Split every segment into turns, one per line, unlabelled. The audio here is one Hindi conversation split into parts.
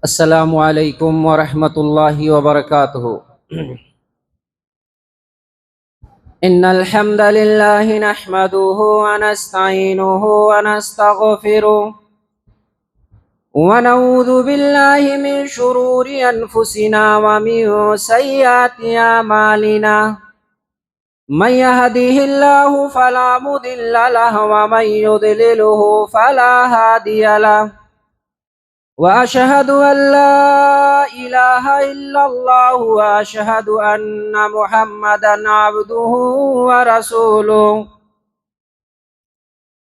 अस्सलामु अलैकुम वरहमतुल्लाहि वबरकातुहू। इन्नल हम्दलिल्लाहि नहमदुहु व नस्तईनुहु व नस्तगफिरुह व नऊज़ु बिल्लाहि मिन शुरूरि अनफुसिना व मिन सय्यिआति अमालिना। मन यहदिहिल्लाहु फला मुदिल्ल लहु व मन युद्लिलहु फला हादिय लहु। व अशहदु अल्ला इलाहा इल्लल्लाहु व अशहदु अन्ना मुहम्मदन अब्दुहु व रसूलुहु।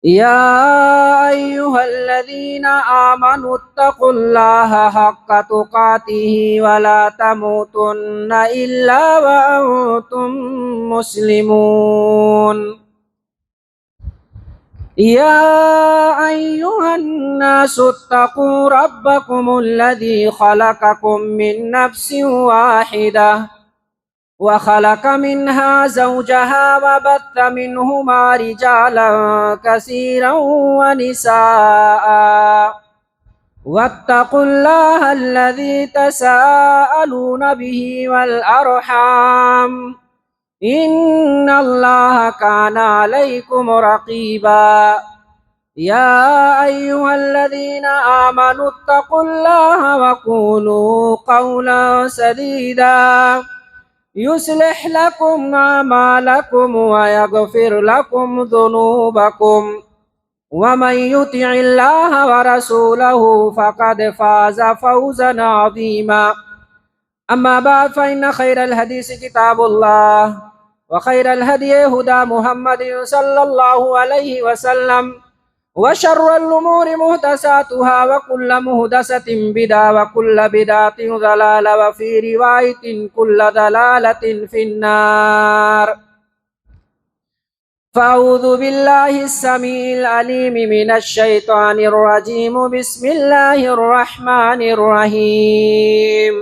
या अय्युहल्लज़ीना आमनुत्तक़ुल्लाहा हक़्क़ तुक़ातिही व ला तमूतुन्ना इल्ला व अंतुम मुस्लिमून। या अय्युहन्नासुत्तक़ू रब्बकुमुल्लज़ी ख़लक़कुम मिन नफ्सिन वाहिदा व ख़लक़ मिन्हा ज़ौजहा व बत्थ मिन्हुमा रिजालन कसीरन व निसाअ वत्तक़ुल्लाहा अल्लज़ी तसाअलून बिही वल अर्हाम इन्नल्लाह काना अलैकुम रक़ीबा। या अय्युहल्लज़ीना आमनुत्तक़ुल्लाहा व क़ूलू क़ौलन सदीदा युस्लिह लकुम अमालकुम व यग़फ़िर लकुम ज़ुनूबकुम व मन युतिइल्लाह व रसूलहु फ़क़द फ़ाज़ फ़ौज़न अज़ीमा। अम्मा बाद फ़इन्न खैरल हदीस किताबुल्लाह व खैरल हदी हुदा मुहम्मदिन सल्लल्लाहु अलैहि वसल्लम व शर्रुल उमूरि मुहदसातुहा व कुल्लु मुहदसतिन बिदअ व कुल्लु बिदअतिन ज़लाला व फ़ी रिवायतिन कुल्लु ज़लालतिन फ़िन्नार। फ़अऊज़ु बिल्लाहिस समीइल अलीम मिनश शैतानिर रजीम। बिस्मिल्लाहिर रहमानिर रहीम।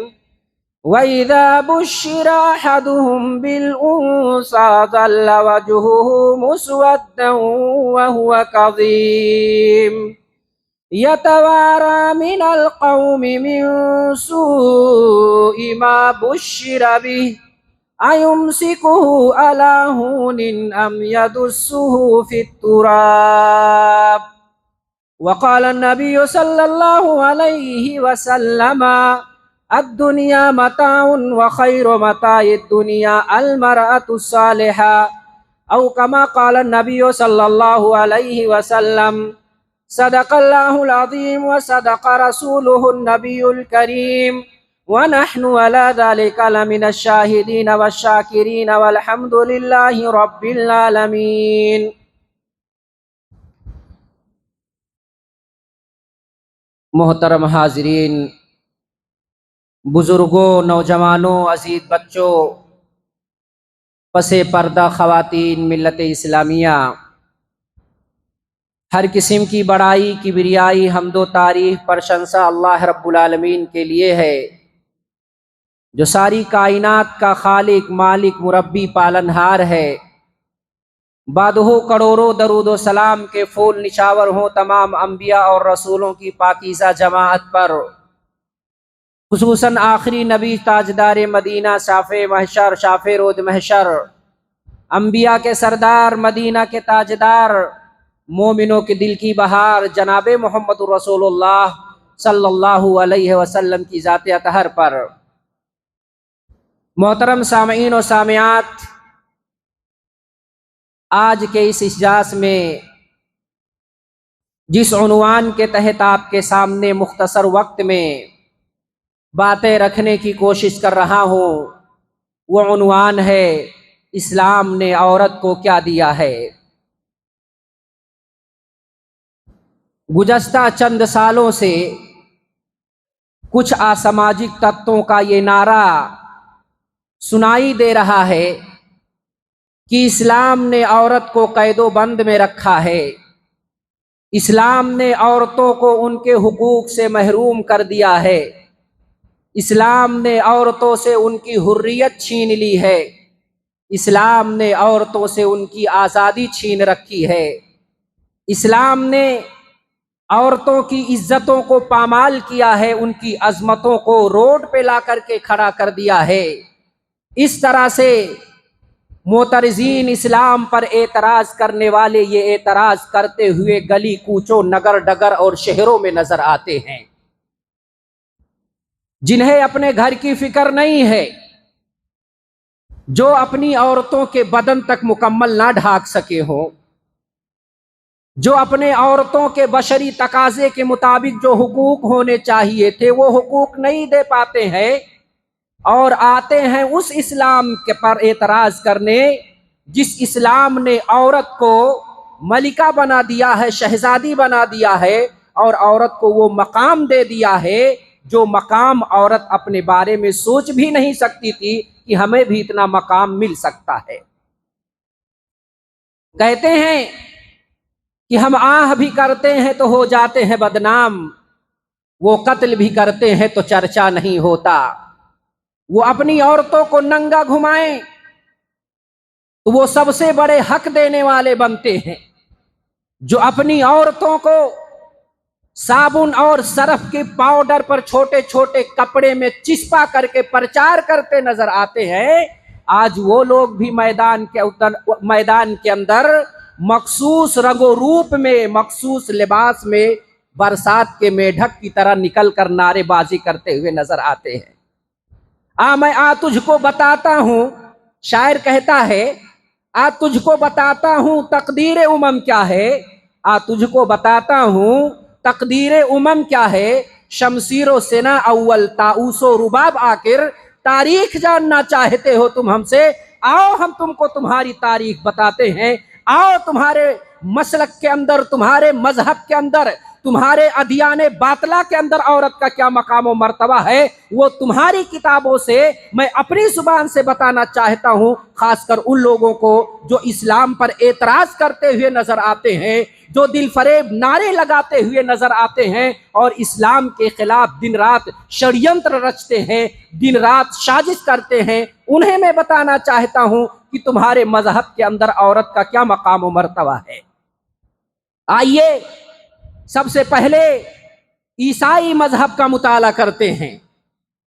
वइज़ा बुश्शिरा अहदुहुम बिल-उन्सा ज़ल्ल वजहुहु मुस्वद्दन व हुवा कज़ीम यतवारा मिनल क़ौमि मिन सूइ मा बुश्शिरा बिहि अयुम्सिकुहु अला हूनिन अम यदुस्सुहु फित-तुराब। वक़ाल नबिय्यु सल्लल्लाहु अलैहि वसल्लम अद-दुनिया मताउन व खैरु मताइद दुनिया अल-मरअतु सालिहा औ कमा क़ाल नबिय्यु सल्लल्लाहु अलैहि वसल्लम। सदक़ल्लाहुल अज़ीम व सदक़ रसूलुहुन नबियुल करीम व नहनु अला ज़ालिका लमिनश शाहिदीन वश-शाकिरीन वल्हम्दुलिल्लाहि रब्बिल आलमीन। मोहतरम हाज़रीन, बुज़ुर्गों, नौजवानों, अज़ीज़ बच्चों, पसे पर्दा ख़वातीन, मिल्लत इस्लामिया, हर किस्म की बड़ाई, किबरियाई, हम्दो तारीफ़, प्रशंसा अल्लाह रब्बुल आलमीन के लिए है, जो सारी कायनात का खालिक, मालिक, मुरब्बी, पालनहार है। बादहो करोड़ों दरूद व सलाम के फूल निशावर हों तमाम अम्बिया और रसूलों की पाकीज़ा जमाअत पर, खुसूसन आखिरी नबी ताजदार मदीना, शाफ़े महशर, शाफ़े रोज़ महशर, अम्बिया के सरदार, मदीना के ताजदार, मोमिनों के दिल की बहार जनाब मोहम्मद रसूलुल्लाह सल्लल्लाहु अलैहि वसल्लम की ज़ात अतहर पर। मोहतरम सामईन और सामियात, आज के इस इजलास में जिस उन्वान के तहत आपके सामने मुख्तसर वक्त में बातें रखने की कोशिश कर रहा हूँ, वो उन्वान है इस्लाम ने औरत को क्या दिया है। गुज़श्ता चंद सालों से कुछ असामाजिक तत्वों का ये नारा सुनाई दे रहा है कि इस्लाम ने औरत को कैदो बंद में रखा है, इस्लाम ने औरतों को उनके हुकूक से महरूम कर दिया है, इस्लाम ने औरतों से उनकी हुर्रियत छीन ली है, इस्लाम ने औरतों से उनकी आज़ादी छीन रखी है, इस्लाम ने औरतों की इज्जतों को पामाल किया है, उनकी अजमतों को रोड पे ला करके खड़ा कर दिया है। इस तरह से मोतरजीन इस्लाम पर एतराज करने वाले ये एतराज करते हुए गली कूचों, नगर डगर और शहरों में नजर आते हैं। जिन्हें अपने घर की फिक्र नहीं है, जो अपनी औरतों के बदन तक मुकम्मल ना ढाक सके हो, जो अपने औरतों के बशरी तकाजे के मुताबिक जो हुकूक होने चाहिए थे वो हुकूक नहीं दे पाते हैं, और आते हैं उस इस्लाम के पर एतराज करने जिस इस्लाम ने औरत को मलिका बना दिया है, शहजादी बना दिया है, और औरत को वो मकाम दे दिया है जो मकाम औरत अपने बारे में सोच भी नहीं सकती थी कि हमें भी इतना मकाम मिल सकता है। कहते हैं कि हम आह भी करते हैं तो हो जाते हैं बदनाम, वो कत्ल भी करते हैं तो चर्चा नहीं होता। वो अपनी औरतों को नंगा घुमाएं तो वो सबसे बड़े हक देने वाले बनते हैं। जो अपनी औरतों को साबुन और सरफ के पाउडर पर छोटे छोटे कपड़े में चिस्पा करके प्रचार करते नजर आते हैं, आज वो लोग भी मैदान के अंदर मखसूस रंगो रूप में, मखसूस लिबास में बरसात के मेढक की तरह निकल कर नारेबाजी करते हुए नजर आते हैं। मैं तुझको बताता हूं, शायर कहता है, तुझको बताता हूं तकदीर उमम क्या है, तुझको बताता हूं तकदीर उमम क्या है, शमशीरो सेना अव्वल ताऊसो रुबाब आखिर, तारीख जानना चाहते हो तुम हमसे, आओ हम तुमको तुम्हारी तारीख बताते हैं। आओ तुम्हारे मसलक के अंदर, तुम्हारे मजहब के अंदर, तुम्हारे अदियाने बातला के अंदर औरत का क्या मकाम और मर्तबा है, वो तुम्हारी किताबों से मैं अपनी जुबान से बताना चाहता हूँ। खासकर उन लोगों को जो इस्लाम पर एतराज करते हुए नजर आते हैं, जो दिल फरेब नारे लगाते हुए नजर आते हैं और इस्लाम के खिलाफ दिन रात षड्यंत्र रचते हैं, दिन रात साजिश करते हैं, उन्हें मैं बताना चाहता हूँ कि तुम्हारे मजहब के अंदर औरत का क्या मकाम और मर्तबा है। आइए सबसे पहले ईसाई मजहब का मुताला करते हैं।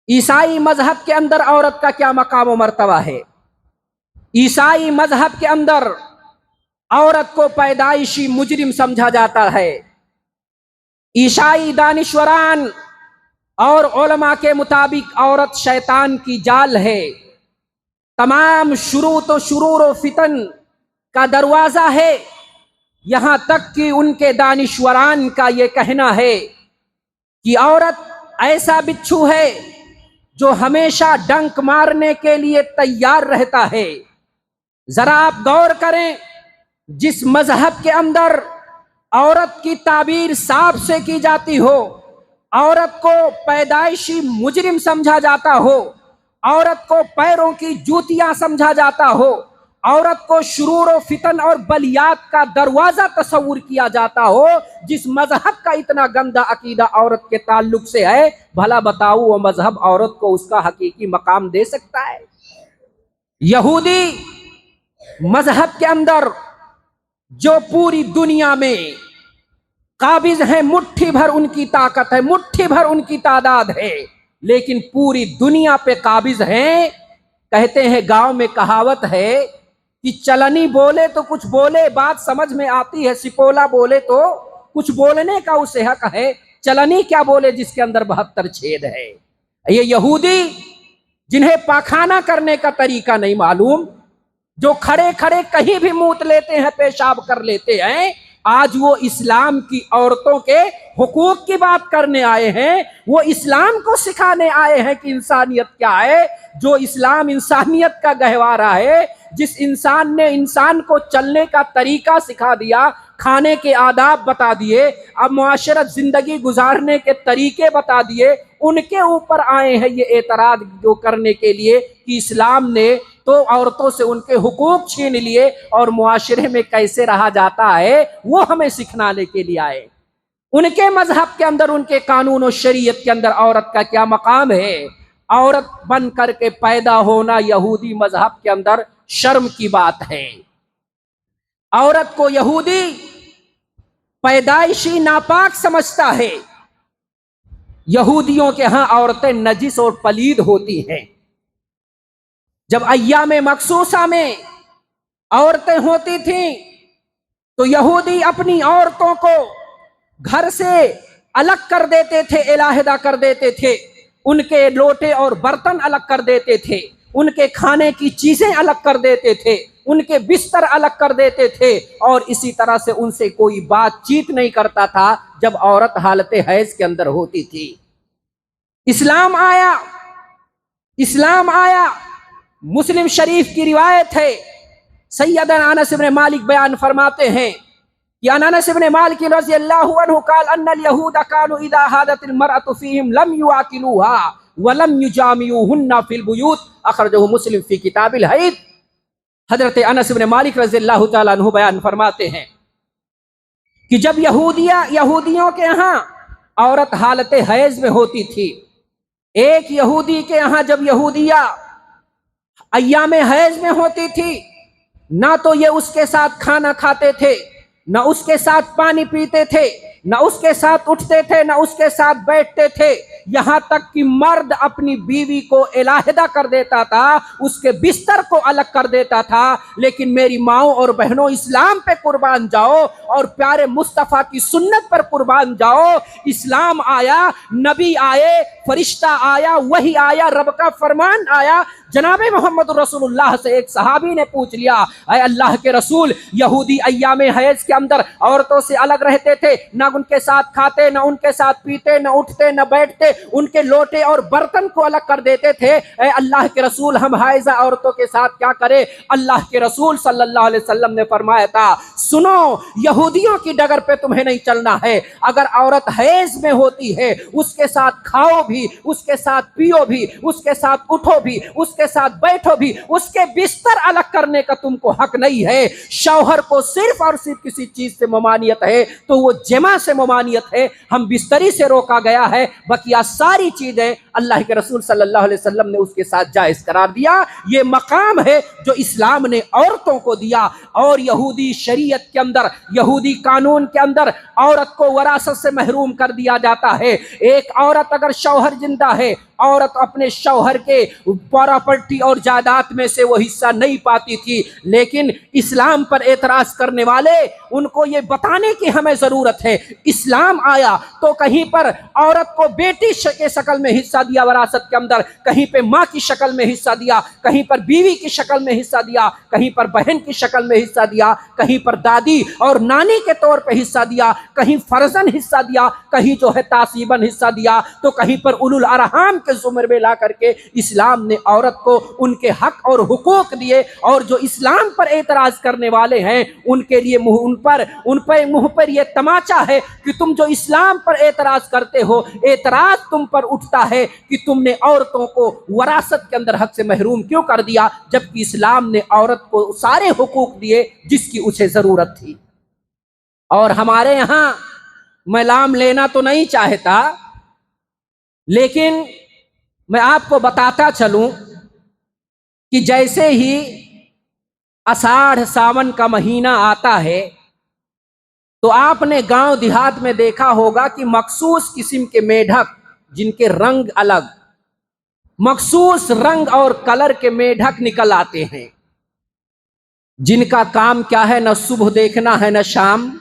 ईसाई मजहब के अंदर औरत का क्या मकाम और मर्तबा है। ईसाई मजहब के अंदर औरत को पैदाइशी मुजरिम समझा जाता है। ईसाई दानिश्वरान और उलमा के मुताबिक औरत शैतान की जाल है। तमाम शुरूत व शुरूर व फितन का दरवाजा है। यहां तक कि उनके दानिश्वरान का यह कहना है कि औरत ऐसा बिच्छू है जो हमेशा डंक मारने के लिए तैयार रहता है। जरा आप गौर करें, जिस मजहब के अंदर औरत की ताबीर सांप से की जाती हो, औरत को पैदाइशी मुजरिम समझा जाता हो, औरत को पैरों की जूतियां समझा जाता हो, औरत को शुरूर व फितन और बलियात का दरवाजा तस्वुर किया जाता हो, जिस मजहब का इतना गंदा अकीदा औरत के ताल्लुक से है, भला बताओ वो मजहब औरत को उसका हकीकी मकाम दे सकता है? यहूदी मजहब के अंदर जो पूरी दुनिया में काबिज है, मुट्ठी भर उनकी ताकत है, मुट्ठी भर उनकी तादाद है, लेकिन पूरी दुनिया पे काबिज हैं। कहते हैं, गांव में कहावत है कि चलनी बोले तो कुछ बोले, बात समझ में आती है, सिपोला बोले तो कुछ बोलने का उसे हक है, चलनी क्या बोले जिसके अंदर 72 छेद है। ये यहूदी जिन्हें पाखाना करने का तरीका नहीं मालूम, जो खड़े खड़े कहीं भी मूत लेते हैं, पेशाब कर लेते हैं, आज वो इस्लाम की औरतों के हुकूक की बात करने आए हैं। वो इस्लाम को सिखाने आए हैं कि इंसानियत क्या है। जो इस्लाम इंसानियत का गहवारा है, जिस इंसान ने इंसान को चलने का तरीका सिखा दिया, खाने के आदाब बता दिए, अब मुआशरत जिंदगी गुजारने के तरीके बता दिए, उनके ऊपर आए हैं ये एतराज जो करने के लिए कि इस्लाम ने तो औरतों से उनके हुकूक छीन लिए और मुआशरे में कैसे रहा जाता है वो हमें सिखाने के लिए आए। उनके मजहब के अंदर, उनके कानून और शरीयत के अंदर औरत का क्या मकाम है। औरत बन करके पैदा होना यहूदी मजहब के अंदर शर्म की बात है। औरत को यहूदी पैदाइशी नापाक समझता है। यहूदियों के यहां औरतें नजिस और पलीद होती हैं। जब अय्याम मखसूसा में औरतें होती थीं तो यहूदी अपनी औरतों को घर से अलग कर देते थे, इलाहिदा कर देते थे। उनके लोटे और बर्तन अलग कर देते थे, उनके खाने की चीजें अलग कर देते थे, उनके बिस्तर अलग कर देते थे, और इसी तरह से उनसे कोई बातचीत नहीं करता था जब औरत हालते हैज के अंदर होती थी। इस्लाम आया, इस्लाम आया। मुस्लिम शरीफ की रिवायत है, सैयदना अनस इब्न मालिक बयान फरमाते हैं कि अनस इब्न मालिक रज़ियल्लाहु अन्हु क़ाल अन्नल यहूद कानू इज़ा हादतिल मरअतु फ़ीहिम लम युआकिलूहा व लम युजामिऊहुन्ना फ़िल बुयूत, अख़रजहु मुस्लिम फ़ी किताबिल हयद। हज़रत अनस इब्न मालिक रज़ियल्लाहु तआला अन्हु बयान फरमाते हैं कि जब यहूदियों के यहाँ औरत हालत हैज़ में होती थी, एक यहूदी के यहाँ जब यहूदिया अय्याम हैज़ में होती थी, ना तो ये उसके साथ खाना खाते थे, न उसके साथ पानी पीते थे, न उसके साथ उठते थे, न उसके साथ बैठते थे। यहां तक कि मर्द अपनी बीवी को इलाहिदा कर देता था, उसके बिस्तर को अलग कर देता था। लेकिन मेरी माओ और बहनों, इस्लाम पे कुर्बान जाओ और प्यारे मुस्तफ़ा की सुन्नत पर कुर्बान जाओ। इस्लाम आया, नबी आए, फरिश्ता आया, वही आया, रब का फरमान आया। जनाबे मोहम्मद रसूलुल्लाह से एक सहाबी ने पूछ लिया, अय अल्लाह के रसूल, यहूदी अय्याम हैज़ के अंदर औरतों से अलग रहते थे, ना उनके साथ खाते, ना उनके साथ पीते, ना उठते, ना बैठते, उनके लोटे और बर्तन को अलग कर देते थे। अय अल्लाह के रसूल, हम हाइज़ा औरतों के साथ क्या करें? अल्लाह के रसूल सल्लल्लाहु अलैहि वसल्लम ने फरमाया था, सुनो, यहूदियों की डगर पे तुम्हें नहीं चलना है। अगर औरत हैज़ में होती है, उसके साथ खाओ भी, उसके साथ पियो भी, उसके साथ उठो भी, उसके साथ बैठो भी, उसके बिस्तर अलग करने का तुमको हक नहीं है। शौहर को सिर्फ और सिर्फ किसी चीज से ममानियत है तो वो जमा से ममानियत है, हम बिस्तरी से रोका गया है। बकिया सारी चीजें अल्लाह के रसूल सल्लल्लाहु अलैहि वसल्लम ने उसके साथ जायज करार दिया। ये मकाम है जो इस्लाम ने औरतों को दिया। और यहूदी शरीयत के अंदर, यहूदी कानून के अंदर औरत को वरासत से महरूम कर दिया जाता है। एक औरत अगर शौहर जिंदा है, औरत अपने शौहर के प्रॉपर्टी और जायदाद में से वो हिस्सा नहीं पाती थी। लेकिन इस्लाम पर एतराज करने वाले, उनको ये बताने की हमें जरूरत है, इस्लाम आया तो कहीं पर औरत को बेटी के शक्ल में हिस्सा दिया वरासत के अंदर, कहीं पे माँ की शक्ल में हिस्सा दिया, कहीं पर बीवी की शक्ल में हिस्सा दिया, कहीं पर बहन की शक्ल में हिस्सा दिया, कहीं पर दादी और नानी के तौर पे हिस्सा दिया, कहीं फर्जन हिस्सा दिया, कहीं जो है तासीबन हिस्सा दिया, तो कहीं पर उलुल अरहाम के जुमर में ला करके इस्लाम ने औरत को उनके हक और हुकूक दिए। और जो इस्लाम पर एतराज करने वाले हैं, उनके लिए उन पर मुंह पर यह तमाचा है कि तुम जो इस्लाम पर एतराज करते हो, एतराज तुम पर उठता है कि तुमने औरतों को वरासत के अंदर हक से महरूम क्यों कर दिया, जबकि इस्लाम ने औरत को सारे हुकूक दिए जिसकी उसे जरूरत थी। और हमारे यहां मैं नाम लेना तो नहीं चाहता, लेकिन मैं आपको बताता चलूं कि जैसे ही आषाढ़ सावन का महीना आता है तो आपने गांव देहात में देखा होगा कि मखसूस किस्म के मेढक, जिनके रंग अलग, मखसूस रंग और कलर के मेढक निकल आते हैं, जिनका काम क्या है? न सुबह देखना है, न शाम,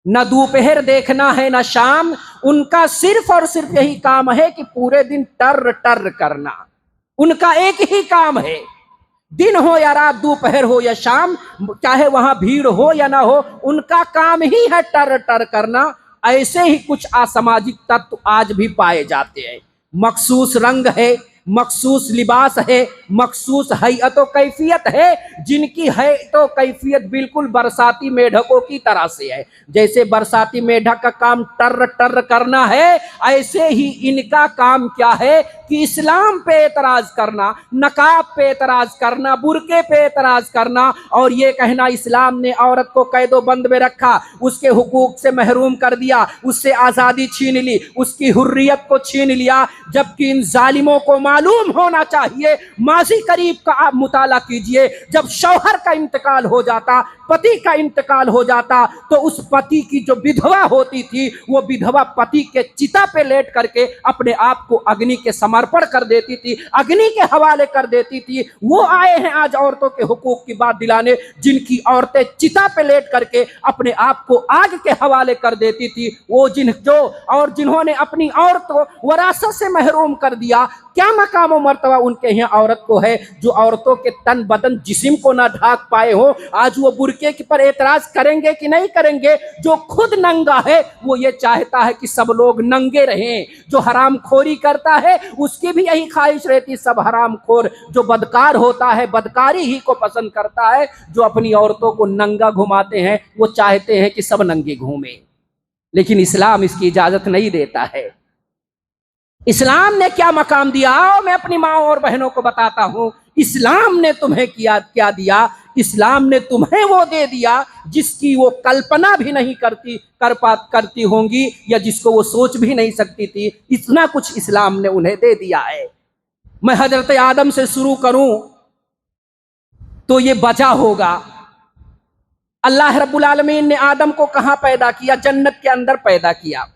न दोपहर देखना है, न शाम। उनका सिर्फ और सिर्फ यही काम है कि पूरे दिन टर टर करना। उनका एक ही काम है, दिन हो या रात, दोपहर हो या शाम, चाहे वहां भीड़ हो या ना हो, उनका काम ही है टर टर करना। ऐसे ही कुछ असामाजिक तत्व आज भी पाए जाते हैं। मखसूस रंग है, मखसूस लिबास है, मखसूस हैयत कैफियत है, जिनकी हैयत कैफियत बिल्कुल बरसाती मेढकों की तरह से है। जैसे बरसाती मेढक का काम टर टर करना है, ऐसे ही इनका काम क्या है कि इस्लाम पे एतराज करना, नकाब पे एतराज करना, बुरके पे एतराज करना और ये कहना इस्लाम ने औरत को कैदो बंद में रखा, उसके हुकूक से महरूम कर दिया, उससे आज़ादी छीन ली, उसकी हुर्रियत को छीन लिया, जबकि इन जालिमों को मालूम होना चाहिए। माजी करीब का आप मुताला कीजिए, जब शौहर का इंतकाल हो जाता, पति का इंतकाल हो जाता, तो उस पति की जो विधवा होती थी वो विधवा पति के चिता पे लेट करके अपने आप को अग्नि के समर्पण कर देती थी, अग्नि के हवाले कर देती थी। वो आए हैं आज औरतों के हुकूक की बात दिलाने, जिनकी औरतें चिता पे लेट करके अपने आप को आग के हवाले कर देती थी। वो जिन्होंने अपनी औरत को वरासत से महरूम कर दिया, क्या मकाम और मर्तबा उनके यहाँ औरत को है जो औरतों के तन बदन जिस्म को ना ढाक पाए हो। आज वो बुरके पर एतराज करेंगे कि नहीं करेंगे? जो खुद नंगा है वो ये चाहता है कि सब लोग नंगे रहें। जो हराम खोरी करता है उसकी भी यही ख्वाहिश रहती, सब हराम खोर। जो बदकार होता है बदकारी ही को पसंद करता है। जो अपनी औरतों को नंगा घुमाते हैं वो चाहते हैं कि सब नंगे घूमें, लेकिन इस्लाम इसकी इजाजत नहीं देता है। इस्लाम ने क्या मकाम दिया? आओ मैं अपनी माँ और बहनों को बताता हूँ। इस्लाम ने तुम्हें क्या दिया? इस्लाम ने तुम्हें वो दे दिया जिसकी वो कल्पना भी नहीं करती होंगी, या जिसको वो सोच भी नहीं सकती थी। इतना कुछ इस्लाम ने उन्हें दे दिया है। मैं हजरत आदम से शुरू करूं तो ये बचा होगा। अल्लाह रब्बुल आलमीन ने आदम को कहां पैदा किया? जन्नत के अंदर पैदा किया।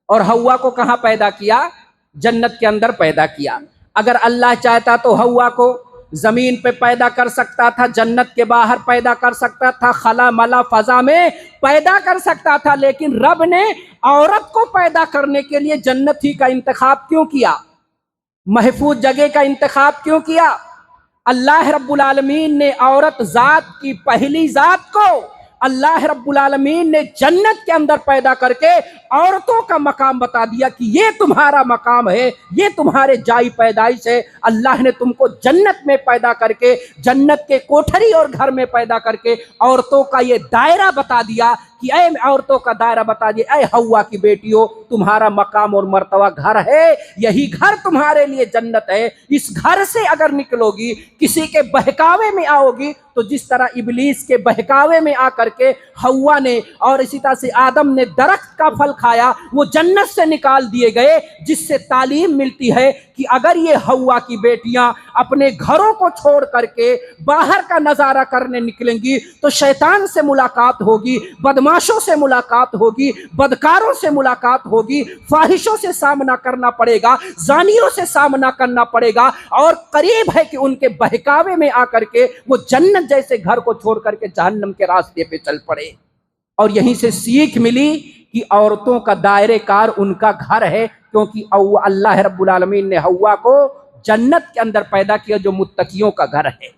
और हव्वा को कहां पैदा किया? जन्नत के अंदर पैदा किया। अगर अल्लाह चाहता तो हव्वा को जमीन पे पैदा कर सकता था, जन्नत के बाहर पैदा कर सकता था, खला मला फजा में पैदा कर सकता था, लेकिन रब ने औरत को पैदा करने के लिए जन्नत ही का इंतखाब क्यों किया? महफूज जगह का इंतखाब क्यों किया? अल्लाह रब्बुल आलमीन ने औरत जात की पहली जात को अल्लाह रब्बुल आलमीन ने जन्नत के अंदर पैदा करके औरतों का मकाम बता दिया कि ये तुम्हारा मकाम है, ये तुम्हारे जाई पैदाइश है। अल्लाह ने तुमको जन्नत में पैदा करके, जन्नत के कोठरी और घर में पैदा करके औरतों का ये दायरा बता दिया कि ऐ औरतों का दायरा बता दिया, ऐ हव्वा की बेटियों, तुम्हारा मकाम और मर्तबा घर है, यही घर तुम्हारे लिए जन्नत है। इस घर से अगर निकलोगी, किसी के बहकावे में आओगी, तो जिस तरह इबलीस के बहकावे में आकर के हव्वा ने और इसी तरह से आदम ने दरख्त का फल खाया, वो जन्नत से निकाल दिए गए। जिससे तालीम मिलती है कि अगर ये हव्वा की बेटियां अपने घरों को छोड़ करके बाहर का नजारा करने निकलेंगी तो शैतान से मुलाकात होगी, बदमाशों से मुलाकात होगी, बदकारों से मुलाकात होगी, फाहिशों से सामना करना पड़ेगा, जानियों से सामना करना पड़ेगा, और करीब है कि उनके बहकावे में आकर के वो जन्नत जैसे घर को छोड़ करके जहन्नम के रास्ते पे चल पड़े। और यहीं से सीख मिली कि औरतों का दायरे कार उनका घर है, क्योंकि अल्लाह रब्बुल आलमीन ने हव्वा को जन्नत के अंदर पैदा किया जो मुत्तकियों का घर है।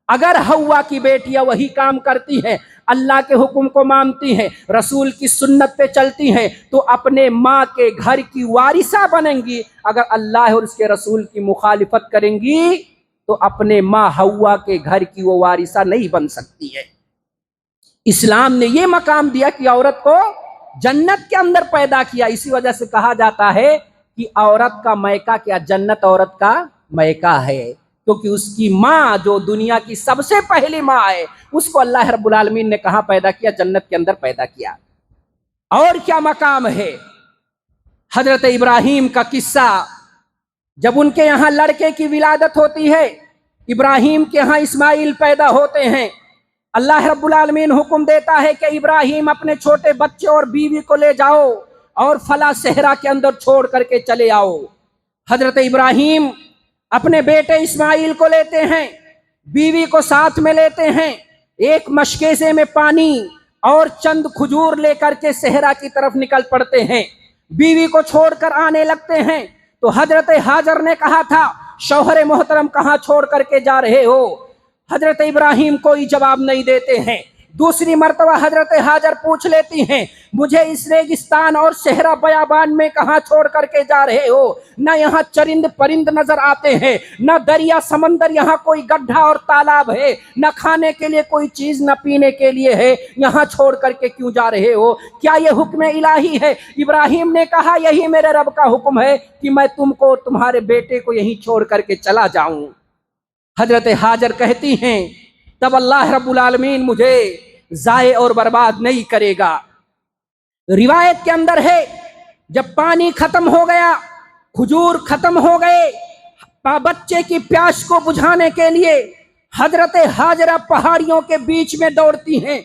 अगर हव्वा की बेटियां वही काम करती हैं, अल्लाह के हुक्म को मानती हैं, रसूल की सुन्नत पे चलती हैं, तो अपने माँ के घर की वारिसा बनेंगी। अगर अल्लाह और उसके रसूल की मुखालिफत करेंगी तो अपने माँ हव्वा के घर की वो वारिसा नहीं बन सकती है। इस्लाम ने ये मकाम दिया कि औरत को जन्नत के अंदर पैदा किया। इसी वजह से कहा जाता है कि औरत का मैका क्या? जन्नत औरत का मैका है, क्योंकि उसकी माँ जो दुनिया की सबसे पहली माँ है, उसको अल्लाह रब्बुल आलमीन ने कहाँ पैदा किया? जन्नत के अंदर पैदा किया। और क्या मकाम है? हजरत इब्राहिम का किस्सा, जब उनके यहाँ लड़के की विलादत होती है, इब्राहिम के यहाँ इस्माइल पैदा होते हैं, अल्लाह रब्बुल आलमीन हुक्म देता है कि इब्राहिम अपने छोटे बच्चे और बीवी को ले जाओ और फला सहरा के अंदर छोड़ करके चले आओ। हजरत इब्राहिम अपने बेटे इस्माइल को लेते हैं, बीवी को साथ में लेते हैं, एक मशकेज़े में पानी और चंद खजूर लेकर के सहरा की तरफ निकल पड़ते हैं। बीवी को छोड़कर आने लगते हैं तो हजरत हाजर ने कहा था, शौहर मोहतरम कहाँ छोड़ करके जा रहे हो? हजरत इब्राहिम कोई जवाब नहीं देते हैं। दूसरी मर्तबा हजरत हाजर पूछ लेती हैं, मुझे इस रेगिस्तान और सहरा बयाबान में कहाँ छोड़ करके जा रहे हो? न यहाँ चरिंद परिंद नजर आते हैं, न दरिया समंदर, यहाँ कोई गड्ढा और तालाब है, न खाने के लिए कोई चीज, न पीने के लिए है, यहाँ छोड़ करके क्यों जा रहे हो? क्या ये हुक्म इलाही है? इब्राहिम ने कहा, यही मेरे रब का हुक्म है कि मैं तुमको, तुम्हारे बेटे को यहीं छोड़ करके चला जाऊं। हजरत हाजर कहती हैं, तब अल्लाह रब्बुल आलमीन मुझे जाए और बर्बाद नहीं करेगा। रिवायत के अंदर है, जब पानी खत्म हो गया, खजूर खत्म हो गए, बच्चे की प्यास को बुझाने के लिए हजरत हाजरा पहाड़ियों के बीच में दौड़ती हैं।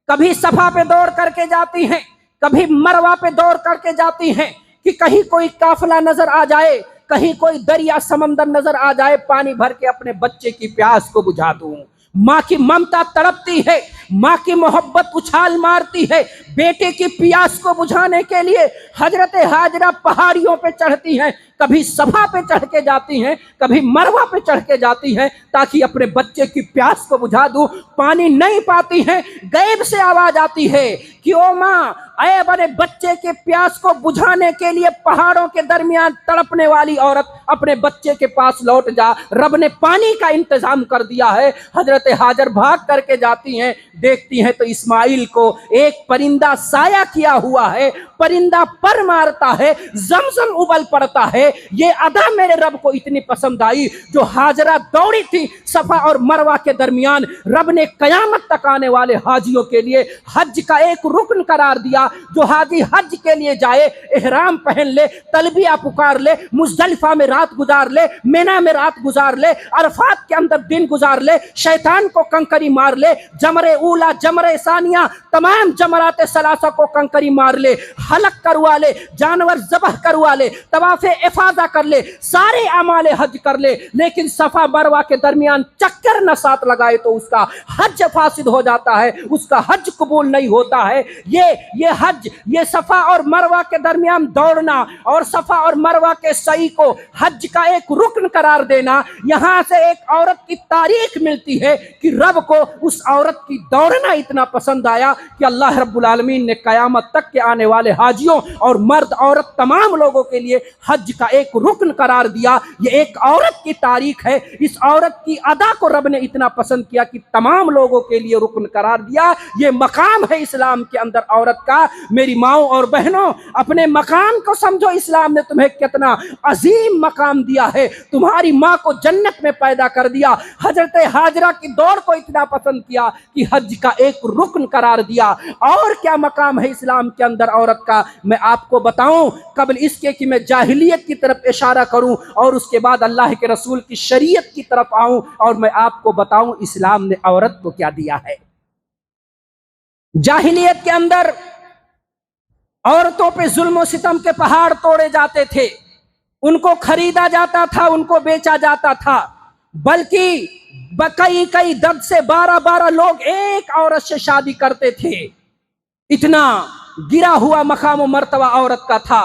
कभी सफा पे दौड़ करके जाती हैं, कभी मरवा पे दौड़ करके जाती हैं कि कहीं कोई काफिला नजर आ जाए, कहीं कोई दरिया समंदर नजर आ जाए, पानी भर के अपने बच्चे की प्यास को बुझा दूं। माँ की ममता तड़पती है, माँ की मोहब्बत उछाल मारती है। बेटे की प्यास को बुझाने के लिए हजरत हाजरा पहाड़ियों पे चढ़ती हैं, कभी सफा पे चढ़ के जाती हैं, कभी मरवा पे चढ़ के जाती हैं ताकि अपने बच्चे की प्यास को बुझा दूं। पानी नहीं पाती हैं, गैब से आवाज आती है कि ओ माँ, अरे बड़े बच्चे के प्यास को बुझाने के लिए पहाड़ों के दरमियान तड़पने वाली औरत, अपने बच्चे के पास लौट जा, रब ने पानी का इंतजाम कर दिया है। हजरत हाजर भाग करके जाती हैं, देखती हैं तो इस्माइल को एक परिंदा साया किया हुआ है, परिंदा पर मारता है, जमजम उबल पड़ता है। ये अदा मेरे रब को इतनी पसंद आई, जो हाजरा दौड़ी थी सफा और मरवा के दरमियान, रब ने कयामत तक आने वाले हाजियों के लिए हज का एक रुकन करार दिया। जो हाजी हज के लिए जाए, एहराम पहन ले, तलबिया पुकार ले, मुजदलिफा में रात गुजार ले, मिना में रात गुजार ले, अरफात के अंदर दिन गुजार ले, शैतान को कंकरी मार ले, जमरे ऊला जमरे सानिया तमाम जमराते सलासा को कंकरी मार ले, हलक करवा ले, जानवर जबह करवा ले, तवाफे इफादा कर ले, सारे अमाले हज कर ले, लेकिन सफा मरवा के दरमियान चक्कर न साथ लगाए तो उसका हज फासिद हो जाता है, उसका हज कबूल नहीं होता है। ये हज, ये सफा और मरवा के दरमियान दौड़ना और सफा और मरवा के सई को हज का एक रुकन करार देना, यहां से एक औरत की तारीख मिलती है कि रब को उस औरत की दौड़ना इतना पसंद आया कि अल्लाह रब्बुल आलमीन ने कयामत तक के आने वाले हाजियों और मर्द औरत तमाम लोगों के लिए हज का एक रुकन करार दिया। ये एक औरत की तारीख है, इस औरत की अदा को रब ने इतना पसंद किया कि तमाम लोगों के लिए रुकन करार दिया। ये मकाम है इस्लाम के अंदर औरत का। मेरी माओ और बहनों, अपने मकाम को समझो, इस्लाम ने तुम्हें कितना अजीम मकाम दिया है। तुम्हारी माँ को जन्नत में पैदा कर दिया, हजरत हाजरा की दौड़ को इतना पसंद किया कि हज का एक रुकन करार दिया। और क्या मकाम है इस्लाम के अंदर औरत का, मैं आपको बताऊं कबल इसके कि मैं जाहिलियत की तरफ इशारा करूं और उसके बाद अल्लाह के रसूल की शरीयत की तरफ आऊं और मैं आपको बताऊं इस्लाम ने औरत को क्या दिया है। जाहिलियत के अंदर औरतों पे जुल्म सितम के पहाड़ तोड़े जाते थे, उनको खरीदा जाता था, उनको बेचा जाता था, बल्कि कई 10 से 12 लोग एक औरत से शादी करते थे। इतना गिरा हुआ मकाम व मर्तबा औरत का था।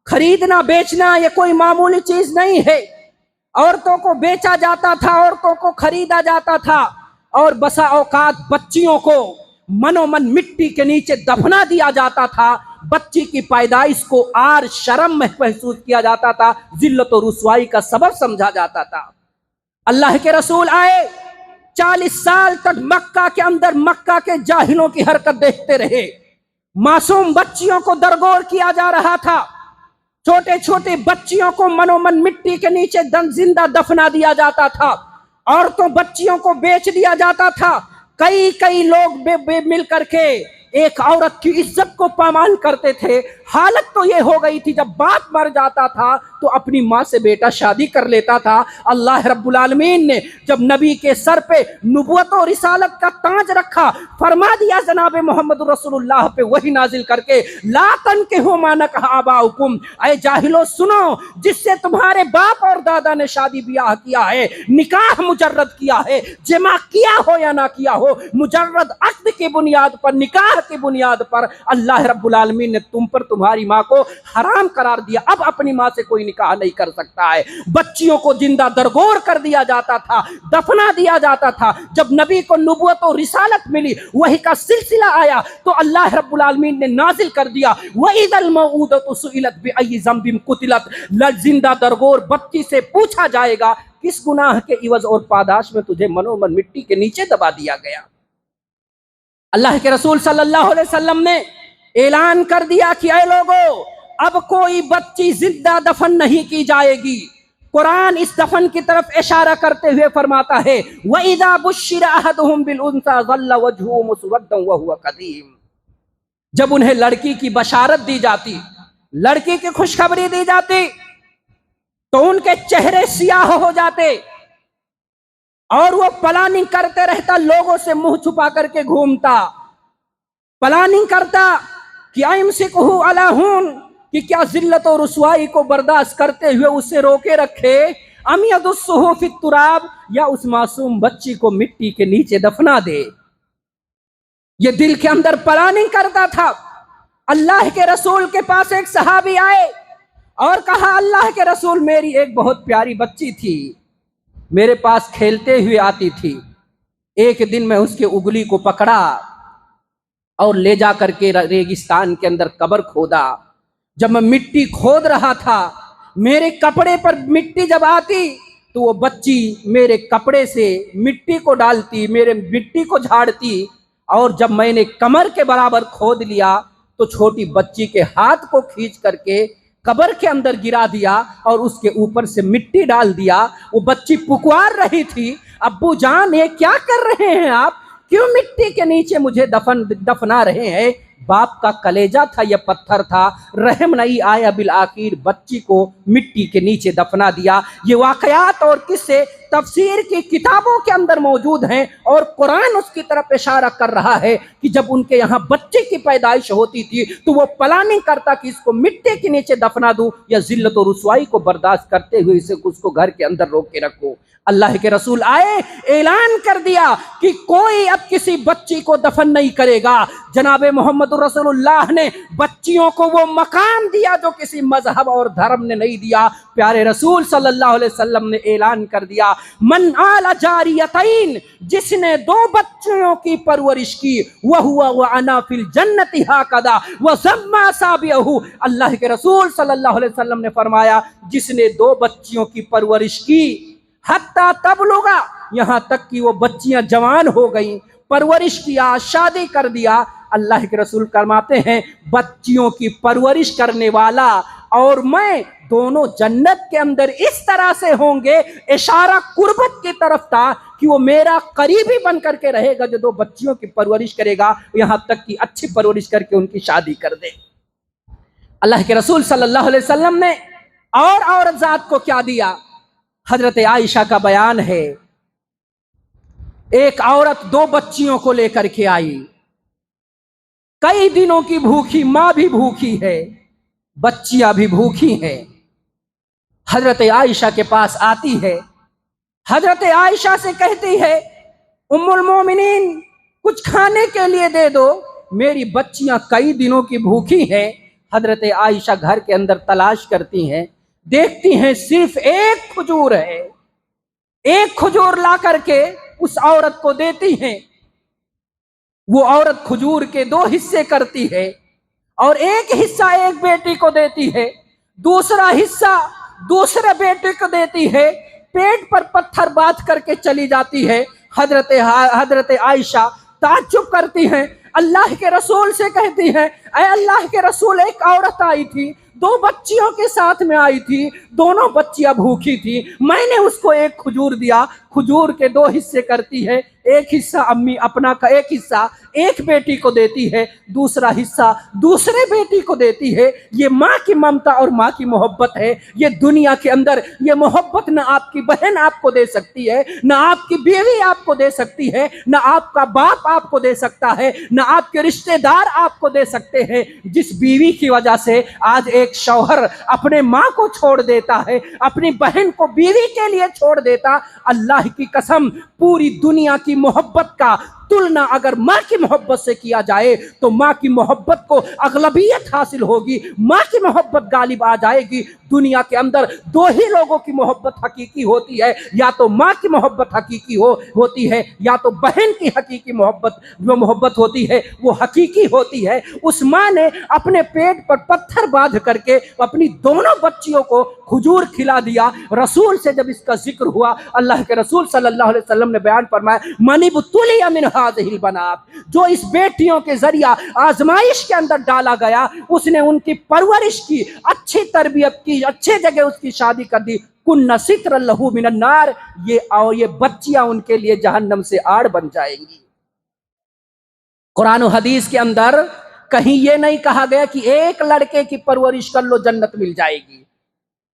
खरीदना बेचना ये कोई मामूली चीज नहीं है। औरतों को बेचा जाता था, औरतों को खरीदा जाता था और बसा औकात बच्चियों को मनोमन मिट्टी के नीचे दफना दिया जाता था। बच्ची की पैदाइश को आर शर्म महसूस किया जाता था, जिल्लत और रुसवाई का सबब समझा जाता था। अल्लाह के रसूल आए, 40 साल तक मक्का के अंदर मक्का के जाहिलों की हरकत देखते रहे। मासूम बच्चियों को दरगोर किया जा रहा था, छोटे छोटे बच्चियों को मनोमन मिट्टी के नीचे जिंदा दफना दिया जाता था, औरतों बच्चियों को बेच दिया जाता था। कई लोग मिल करके एक औरत की इज्जत को पामाल करते थे। हालत तो ये हो गई थी, जब बाप मर जाता था तो अपनी माँ से बेटा शादी कर लेता था। अल्लाह रब्बुल आलमीन ने जब नबी के सर पे नबूवत और रिसालत का ताज रखा, फरमा दिया जनाब मोहम्मद रसूलुल्लाह पे वही नाजिल करके, ला तनकिहू मा नकह आबाउकुम, ऐ जाहिलो सुनो, जिससे तुम्हारे बाप और दादा ने शादी ब्याह किया है, निकाह मुजर्रद किया है, जमा किया हो या ना किया हो, मुजर्रद अक्द की बुनियाद पर, निकाह की बुनियाद पर अल्लाह रब्बुल आलमीन ने तुम पर तुम्हारी माँ को हराम करार दिया, अब अपनी माँ से कोई निकाह नहीं कर सकता है। बच्चियों को जिंदा दरगोर कर दिया जाता था, दफना दिया जाता था। जब नबी को नबूवत और रिसालत मिली, वही का सिलसिला आया, तो अल्लाह रब्बुल आलमीन ने नाजिल कर दिया वइदल मऊदतु सुइलत बिअय्यि ज़ंबिन कुतिलत, जिंदा दरगोर बच्ची से पूछा जाएगा किस गुनाह के इवज और पादाश में तुझे मनोमन मिट्टी के नीचे दबा दिया गया। अल्लाह के रसूल सल्लल्लाहु अलैहि वसल्लम ने ऐलान कर दिया कि ऐ लोगों, अब कोई बच्ची जिंदा दफन नहीं की जाएगी। कुरान इस दफन की तरफ इशारा करते हुए फरमाता है वइज़ा बुश्शिरा अहदुहुम बिल उन्सा ज़ल्ला वजहुहु मुस्वद्दन व हुवा कदीम। जब उन्हें लड़की की बशारत दी जाती, लड़की की खुशखबरी दी जाती, तो उनके चेहरे सियाह हो जाते और वो प्लानिंग करते रहता, लोगों से मुंह छुपा करके घूमता, प्लानिंग करता कि अयमसिकहु अला हुन, कि क्या जिल्लत और रुसवाई को बर्दाश्त करते हुए उसे रोके रखे, अम यदुस्सुहु फित तुराब, या उस मासूम बच्ची को मिट्टी के नीचे दफना दे। ये दिल के अंदर प्लानिंग करता था। अल्लाह के रसूल के पास एक सहाबी आए और कहा अल्लाह के रसूल, मेरी एक बहुत प्यारी बच्ची थी, मेरे पास खेलते हुए आती थी। एक दिन मैं उसके उंगली को पकड़ा और ले जा करके रेगिस्तान के अंदर कब्र खोदा। जब मैं मिट्टी खोद रहा था, मेरे कपड़े पर मिट्टी जब आती तो वो बच्ची मेरे कपड़े से मिट्टी को डालती, मेरे मिट्टी को झाड़ती, और जब मैंने कमर के बराबर खोद लिया तो छोटी बच्ची के हाथ को खींच करके कब्र के अंदर गिरा दिया और उसके ऊपर से मिट्टी डाल दिया। वो बच्ची पुकार रही थी, अब्बू जान ये क्या कर रहे हैं आप, क्यों मिट्टी के नीचे मुझे दफना रहे हैं। बाप का कलेजा था, यह पत्थर था, रहम नहीं आया, बिल आखिर बच्ची को मिट्टी के नीचे दफना दिया। ये वाकयात और किस्से तफसीर की किताबों के अंदर मौजूद हैं और कुरान उसकी तरफ इशारा कर रहा है कि जब उनके यहाँ बच्चे की पैदाइश होती थी तो वो प्लानिंग करता कि इसको मिट्टी के नीचे दफना दूं या जिल्लत और रुसवाई को बर्दाश्त करते हुए इसे उसको घर के अंदर रोक के रखो। अल्लाह के रसूल आए, ऐलान कर दिया कि कोई अब किसी बच्ची को दफन नहीं करेगा। जनाबे मोहम्मद रसूलुल्लाह ने बच्चियों को वो मकाम दिया जो किसी मजहब और धर्म ने नहीं दिया। प्यारे रसूल सल्लल्लाहु अलैहि वसल्लम ने ऐलान कर दिया मन आला जारियतैन, जिसने दो बच्चियों की परवरिश की, वह हुआ व अना फिल जन्नति हाकदा व ज़म्मा साबियहु। अल्लाह के रसूल सल्लल्लाहु अलैहि वसल्लम ने फरमाया जिसने दो बच्चियों की परवरिश की, हत्ता तबलुगा, यहाँ तक कि वो बच्चियां जवान हो गई, परवरिश किया, शादी कर दिया। अल्लाह के रसूल फरमाते हैं बच्चियों की परवरिश करने वाला और मैं दोनों जन्नत के अंदर इस तरह से होंगे। इशारा कुर्बत की तरफ था कि वो मेरा करीबी बन करके रहेगा जो दो बच्चियों की परवरिश करेगा, यहाँ तक कि अच्छी परवरिश करके उनकी शादी कर दे। अल्लाह के रसूल सल्लल्लाहु अलैहि वसल्लम ने और औरत जात को क्या दिया। हजरत आयशा का बयान है, एक औरत दो बच्चियों को लेकर के आई, कई दिनों की भूखी, मां भी भूखी है, बच्चियां भी भूखी हैं। हजरत आयशा के पास आती है, हजरत आयशा से कहती है उम्मुल मोमिनीन कुछ खाने के लिए दे दो, मेरी बच्चियां कई दिनों की भूखी हैं। हजरत आयशा घर के अंदर तलाश करती हैं, देखती हैं सिर्फ एक खजूर है, एक खजूर ला करके उस औरत को देती हैं। वो औरत खजूर के दो हिस्से करती है और एक हिस्सा एक बेटी को देती है, दूसरा हिस्सा दूसरे बेटे को देती है, पेट पर पत्थर बांध करके चली जाती है। हजरत आयशा ताज्जुब करती हैं, अल्लाह के रसूल से कहती हैं ऐ अल्लाह के रसूल, एक औरत आई थी, दो बच्चियों के साथ में आई थी, दोनों बच्चियां भूखी थी, मैंने उसको एक खजूर दिया, खजूर के दो हिस्से करती है, एक हिस्सा अम्मी अपना का, एक हिस्सा एक बेटी को देती है, दूसरा हिस्सा दूसरे बेटी को देती है। ये माँ की ममता और माँ की मोहब्बत है। ये दुनिया के अंदर ये मोहब्बत न आपकी बहन आपको दे सकती है, न आपकी बीवी आपको दे सकती है, न आपका बाप आपको दे सकता है, न आपके रिश्तेदार आपको दे सकते हैं। जिस बीवी की वजह से आज एक शौहर अपने माँ को छोड़ देता है, अपनी बहन को बीवी के लिए छोड़ देता, अल्लाह की कसम पूरी दुनिया की मोहब्बत का तुलना अगर माँ की मोहब्बत से किया जाए तो माँ की मोहब्बत को अगलबियत हासिल होगी, माँ की मोहब्बत गालिब आ जाएगी। दुनिया के अंदर दो ही लोगों की मोहब्बत हकीकी होती है, या तो माँ की मोहब्बत हकीकी होती है, या तो बहन की हकीकी मोहब्बत जो मोहब्बत होती है वो हकीकी होती है। उस माँ ने अपने पेट पर पत्थर बांध करके अपनी दोनों बच्चियों को खजूर खिला दिया। रसूल से जब इसका जिक्र हुआ, अल्लाह के रसूल सल्लल्लाहु अलैहि वसल्लम ने बयान फरमाया, मनिबतुलिया मिन हाज़िहिल बनात, जो इस बेटियों के जरिया आजमाइश के अंदर डाला गया, उसने उनकी परवरिश की, अच्छी तरबियत की, अच्छे जगह उसकी शादी कर दी। कुन्ना सित्र लहू मिनन नार, ये बच्चियां उनके लिए जहन्नम से आड़ बन जाएंगी। कुरान और हदीस के अंदर कहीं ये नहीं कहा गया कि एक लड़के की परवरिश कर लो जन्नत मिल जाएगी।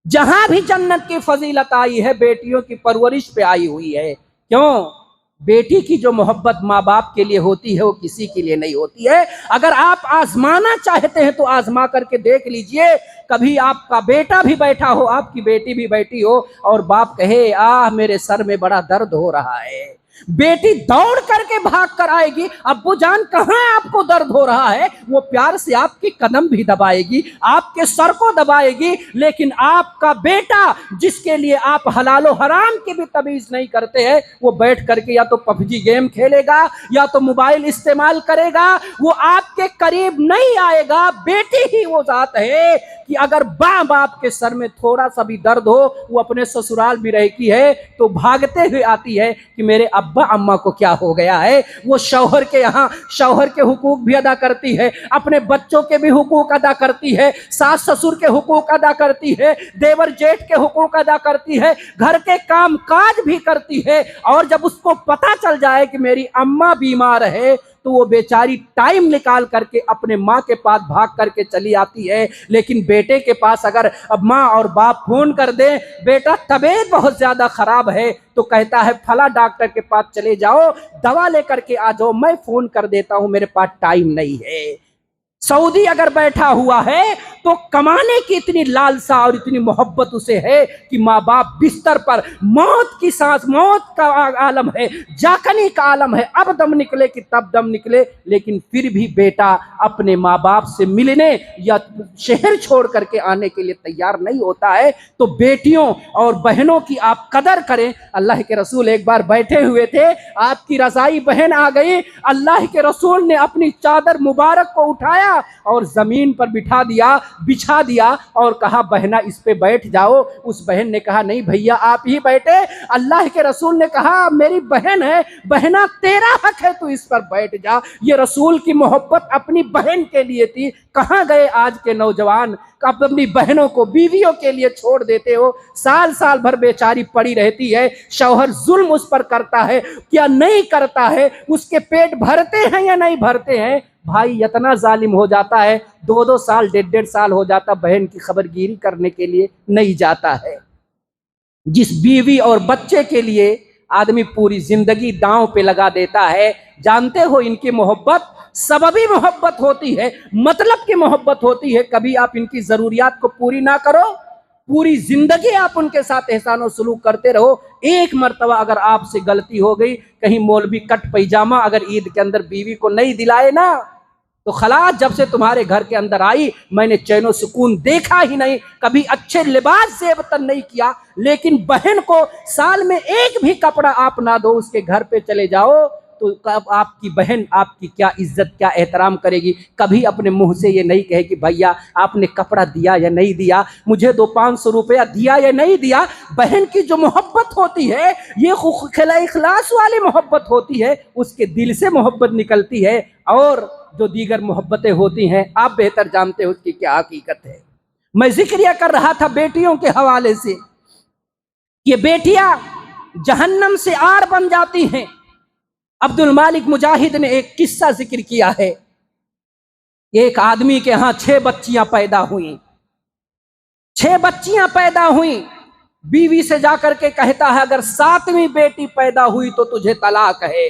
जहां भी जन्नत की फजीलत आई है बेटियों की परवरिश पे आई हुई है। क्यों? बेटी की जो मोहब्बत माँ बाप के लिए होती है वो किसी के लिए नहीं होती है। अगर आप आजमाना चाहते हैं तो आजमा करके देख लीजिए। कभी आपका बेटा भी बैठा हो, आपकी बेटी भी बैठी हो और बाप कहे, आह मेरे सर में बड़ा दर्द हो रहा है, बेटी दौड़ करके भाग कर आएगी, अब्बू जान कहाँ आपको दर्द हो रहा है, वो प्यार से आपकी कदम भी दबाएगी, आपके सर को दबाएगी। लेकिन आपका बेटा जिसके लिए आप हलालो हराम की भी तमीज नहीं करते हैं, वो बैठ करके या तो पबजी गेम खेलेगा या तो मोबाइल इस्तेमाल करेगा, वो आपके करीब नहीं आएगा। बेटी ही वो जात है कि अगर बाप के सर में थोड़ा सा भी दर्द हो, वो अपने ससुराल भी रहती है तो भागते हुए आती है कि मेरे अब्बा अम्मा को क्या हो गया है। वो शौहर के यहाँ शौहर के हुकूक भी अदा करती है, अपने बच्चों के भी हुकूक अदा करती है, सास ससुर के हुकूक अदा करती है, देवर जेठ के हुकूक अदा करती है, घर के काम काज भी करती है। और जब उसको पता चल जाए कि मेरी अम्मा बीमार है तो वो बेचारी टाइम निकाल करके अपने माँ के पास भाग करके चली आती है। लेकिन बेटे के पास अगर अब माँ और बाप फोन कर दे, बेटा तबीयत बहुत ज्यादा खराब है, तो कहता है फला डॉक्टर के पास चले जाओ, दवा लेकर के आ जाओ, मैं फोन कर देता हूं, मेरे पास टाइम नहीं है। सऊदी अगर बैठा हुआ है तो कमाने की इतनी लालसा और इतनी मोहब्बत उसे है कि माँ बाप बिस्तर पर, मौत की सांस, मौत का आलम है, जाकनी का आलम है, अब दम निकले कि तब दम निकले, लेकिन फिर भी बेटा अपने माँ बाप से मिलने या शहर छोड़ करके आने के लिए तैयार नहीं होता है। तो बेटियों और बहनों की आप कदर करें। अल्लाह के रसूल एक बार बैठे हुए थे, आपकी रज़ाई बहन आ गई, अल्लाह के रसूल ने अपनी चादर मुबारक को उठाया और जमीन पर बिछा दिया और कहा, बहना इस पे बैठ जाओ। उस बहन ने कहा, नहीं भैया आप ही बैठे। अल्लाह के रसूल ने कहा, मेरी बहन है, बहना तेरा हक है, तू इस पर बैठ जा। ये रसूल की मोहब्बत अपनी बहन के लिए थी। कहाँ गए आज के नौजवान, अपनी बहनों को, बीवियों के लिए छोड़ देते हो। साल साल भर बेचारी पड़ी रहती है, शौहर जुल्म उस पर करता है, क्या नहीं करता है, उसके पेट भरते हैं या नहीं भरते हैं। भाई इतना जालिम हो जाता है, 2-2 साल 1.5 साल हो जाता, बहन की खबरगिरी करने के लिए नहीं जाता है। जिस बीवी और बच्चे के लिए आदमी पूरी जिंदगी दांव पे लगा देता है, जानते हो इनकी मोहब्बत सबबी मोहब्बत होती है, मतलब की मोहब्बत होती है। कभी आप इनकी जरूरियात को पूरी ना करो, पूरी जिंदगी आप उनके साथ एहसान और सलूक करते रहो। एक मर्तबा अगर आपसे गलती हो गई, कहीं मौलवी कट पैजामा अगर ईद के अंदर बीवी को नहीं दिलाए ना, तो खलास, जब से तुम्हारे घर के अंदर आई मैंने चैनो सुकून देखा ही नहीं, कभी अच्छे लिबास से बतन नहीं किया। लेकिन बहन को साल में एक भी कपड़ा आप ना दो, उसके घर पे चले जाओ, तो आपकी बहन आपकी क्या इज्जत, क्या एहतराम करेगी। कभी अपने मुंह से ये नहीं कहे कि भैया आपने कपड़ा दिया या नहीं दिया, मुझे 200-500 रुपया दिया या नहीं दिया। बहन की जो मोहब्बत होती है ये इखलास वाली मोहब्बत होती है, उसके दिल से मोहब्बत निकलती है। और जो दीगर मोहब्बतें होती हैं आप बेहतर जानते हो उसकी क्या हकीकत है। मैं जिक्र कर रहा था बेटियों के हवाले से, ये बेटियां जहन्नम से आड़ बन जाती हैं। अब्दुल मालिक मुजाहिद ने एक किस्सा जिक्र किया है। एक आदमी के यहाँ 6 बच्चियां पैदा हुई। 6 बच्चियां पैदा हुई, बीवी से जाकर के कहता है अगर 7वीं बेटी पैदा हुई तो तुझे तलाक है।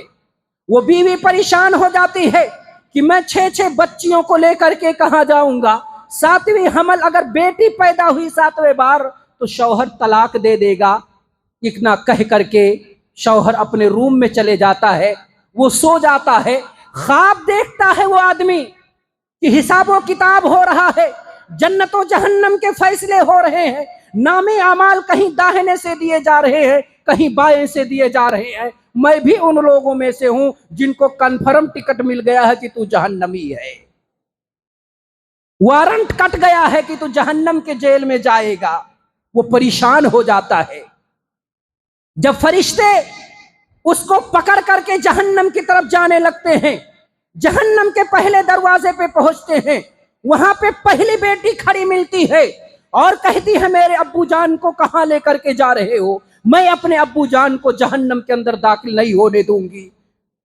वो बीवी परेशान हो जाती है कि मैं 6 बच्चियों को लेकर के कहाँ जाऊंगा, 7वीं हमल अगर बेटी पैदा हुई 7वें बार तो शौहर तलाक दे देगा। इतना कह करके शौहर अपने रूम में चले जाता है, वो सो जाता है, ख्वाब देखता है वो आदमी कि हिसाबो किताब हो रहा है, जन्नत और जहन्नम के फैसले हो रहे हैं, नामे अमाल कहीं दाहिने से दिए जा रहे हैं, कहीं बाएं से दिए जा रहे हैं। मैं भी उन लोगों में से हूं जिनको कन्फर्म टिकट मिल गया है कि तू जहन्नमी है, वारंट कट गया है कि तू जहन्नम के जेल में जाएगा। वो परेशान हो जाता है। जब फरिश्ते उसको पकड़ करके जहन्नम की तरफ जाने लगते हैं, जहन्नम के पहले दरवाजे पे पहुंचते हैं, वहां पे पहली बेटी खड़ी मिलती है और कहती है मेरे अब्बू जान को कहां लेकर के जा रहे हो? मैं अपने अब्बू जान को जहन्नम के अंदर दाखिल नहीं होने दूंगी।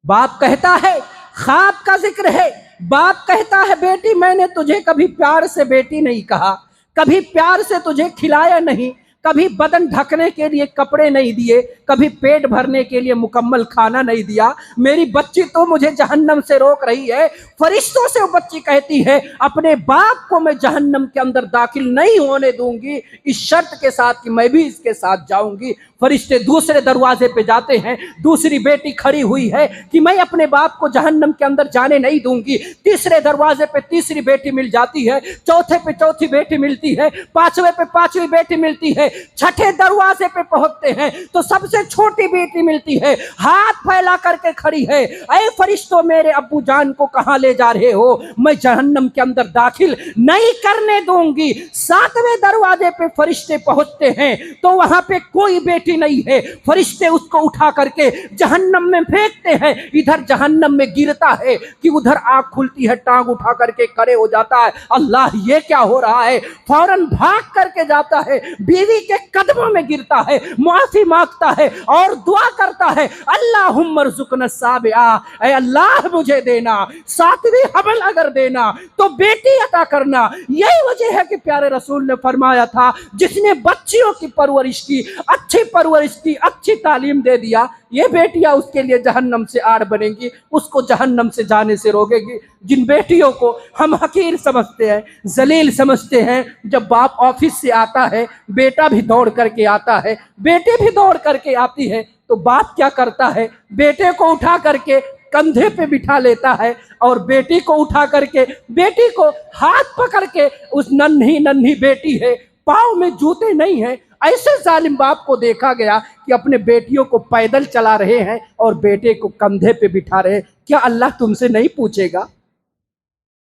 बाप कहता है, ख्वाब का जिक्र है, बाप कहता है बेटी मैंने तुझे कभी प्यार से बेटी नहीं कहा, कभी प्यार से तुझे खिलाया नहीं, कभी बदन ढकने के लिए कपड़े नहीं दिए, कभी पेट भरने के लिए मुकम्मल खाना नहीं दिया। मेरी बच्ची तो मुझे जहन्नम से रोक रही है। फरिश्तों से वो बच्ची कहती है अपने बाप को मैं जहन्नम के अंदर दाखिल नहीं होने दूंगी, इस शर्त के साथ कि मैं भी इसके साथ जाऊंगी। फरिश्ते दूसरे दरवाजे पे जाते हैं, दूसरी बेटी खड़ी हुई है कि मैं अपने बाप को जहन्नम के अंदर जाने नहीं दूंगी। तीसरे दरवाजे पे तीसरी बेटी मिल जाती है, चौथे पे चौथी बेटी मिलती है, पांचवे पे पांचवी बेटी मिलती है। छठे दरवाजे पे पहुंचते हैं तो सबसे छोटी बेटी मिलती है, हाथ फैला करके खड़ी है, ऐ फरिश्तों मेरे अब्बू जान को कहां ले जा रहे हो? मैं जहन्नम के अंदर दाखिल नहीं करने दूंगी। सातवें दरवाजे पे फरिश्ते पहुंचते हैं तो वहां पे कोई बेटी नहीं है। फरिश्ते उसको उठा करके जहन्नम में फेंकते हैं, इधर जहन्नम में गिरता है कि उधर आंख खुलती है, टांग उठा करके खड़े हो जाता है। अल्लाह ये क्या हो रहा है? फौरन भाग करके जाता है, बीवी के कदमों में गिरता है, माफी मांगता है और दुआ करता है, अल्लाहुम्मरज़ुक़ना साबिआ, ऐ अल्लाह मुझे देना, सातवीं हबल अगर देना तो बेटी अता करना। यही वजह है कि प्यारे रसूल ने फरमाया था जिसने बच्चियों की परवरिश की, अच्छी परवरिश की, अच्छी तालीम दे दिया, ये बेटियां उसके लिए जहन्नम से आड़ बनेंगी, उसको जहन्नम से जाने से रोकेगी। जिन बेटियों को हम हकीर समझते हैं, जलील समझते हैं, जब बाप ऑफिस से आता है, बेटा भी दौड़ करके आता है, बेटी भी दौड़ करके आती है, तो बाप क्या करता है? बेटे को उठा करके कंधे पे बिठा लेता है और बेटी को उठा करके, बेटी को हाथ पकड़ के, उस नन्ही नन्ही बेटी है, पाँव में जूते नहीं है, ऐसे जालिम बाप को देखा गया कि अपने बेटियों को पैदल चला रहे हैं और बेटे को कंधे पे बिठा रहे हैं। क्या अल्लाह तुमसे नहीं पूछेगा?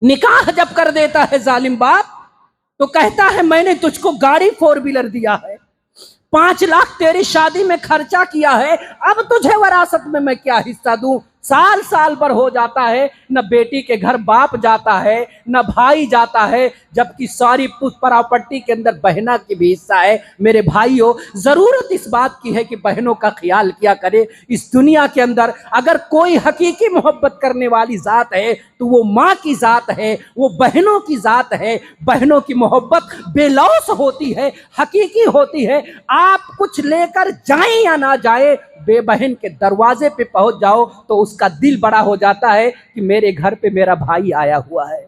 निकाह जब कर देता है जालिम बाप तो कहता है मैंने तुझको गाड़ी 4 व्हीलर दिया है, 5 लाख तेरी शादी में खर्चा किया है, अब तुझे वरासत में मैं क्या हिस्सा दूं? साल साल भर हो जाता है, न बेटी के घर बाप जाता है, न भाई जाता है, जबकि सारी प्रॉपर्टी के अंदर बहना की भी हिस्सा है। मेरे भाइयों, जरूरत इस बात की है कि बहनों का ख्याल किया करे। इस दुनिया के अंदर अगर कोई हकीकी मोहब्बत करने वाली जात है तो वो माँ की जात है, वो बहनों की जात है। बहनों की मोहब्बत बेलौस होती है, हकीकी होती है। आप कुछ लेकर जाएं या ना जाए, बेबहन के दरवाजे पे पहुंच जाओ तो उसका दिल बड़ा हो जाता है कि मेरे घर पे मेरा भाई आया हुआ है।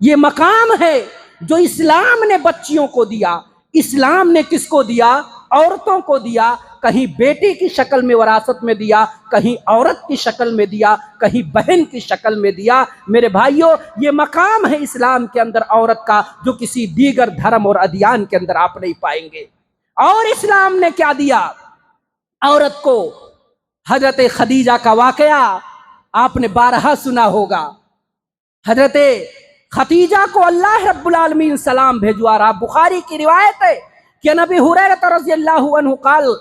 ये मकाम है जो इस्लाम ने बच्चियों को दिया। इस्लाम ने किसको दिया? औरतों को दिया। कहीं बेटी की शक्ल में वरासत में दिया, कहीं औरत की शक्ल में दिया, कहीं बहन की शक्ल में दिया। मेरे भाइयों, ये मकाम है इस्लाम के अंदर औरत का, जो किसी दीगर धर्म और अदियान के अंदर आप नहीं पाएंगे। और इस्लाम ने क्या दिया औरत को? हजरत खदीजा का वाकया आपने 12 सुना होगा। हजरत खदीजा को अल्लाह रब्बुल आलमीन सलाम भेजवा रहा। बुखारी की रिवायत है कि नबी हुरैरा रज़ियल्लाहु अन्हु क़ाल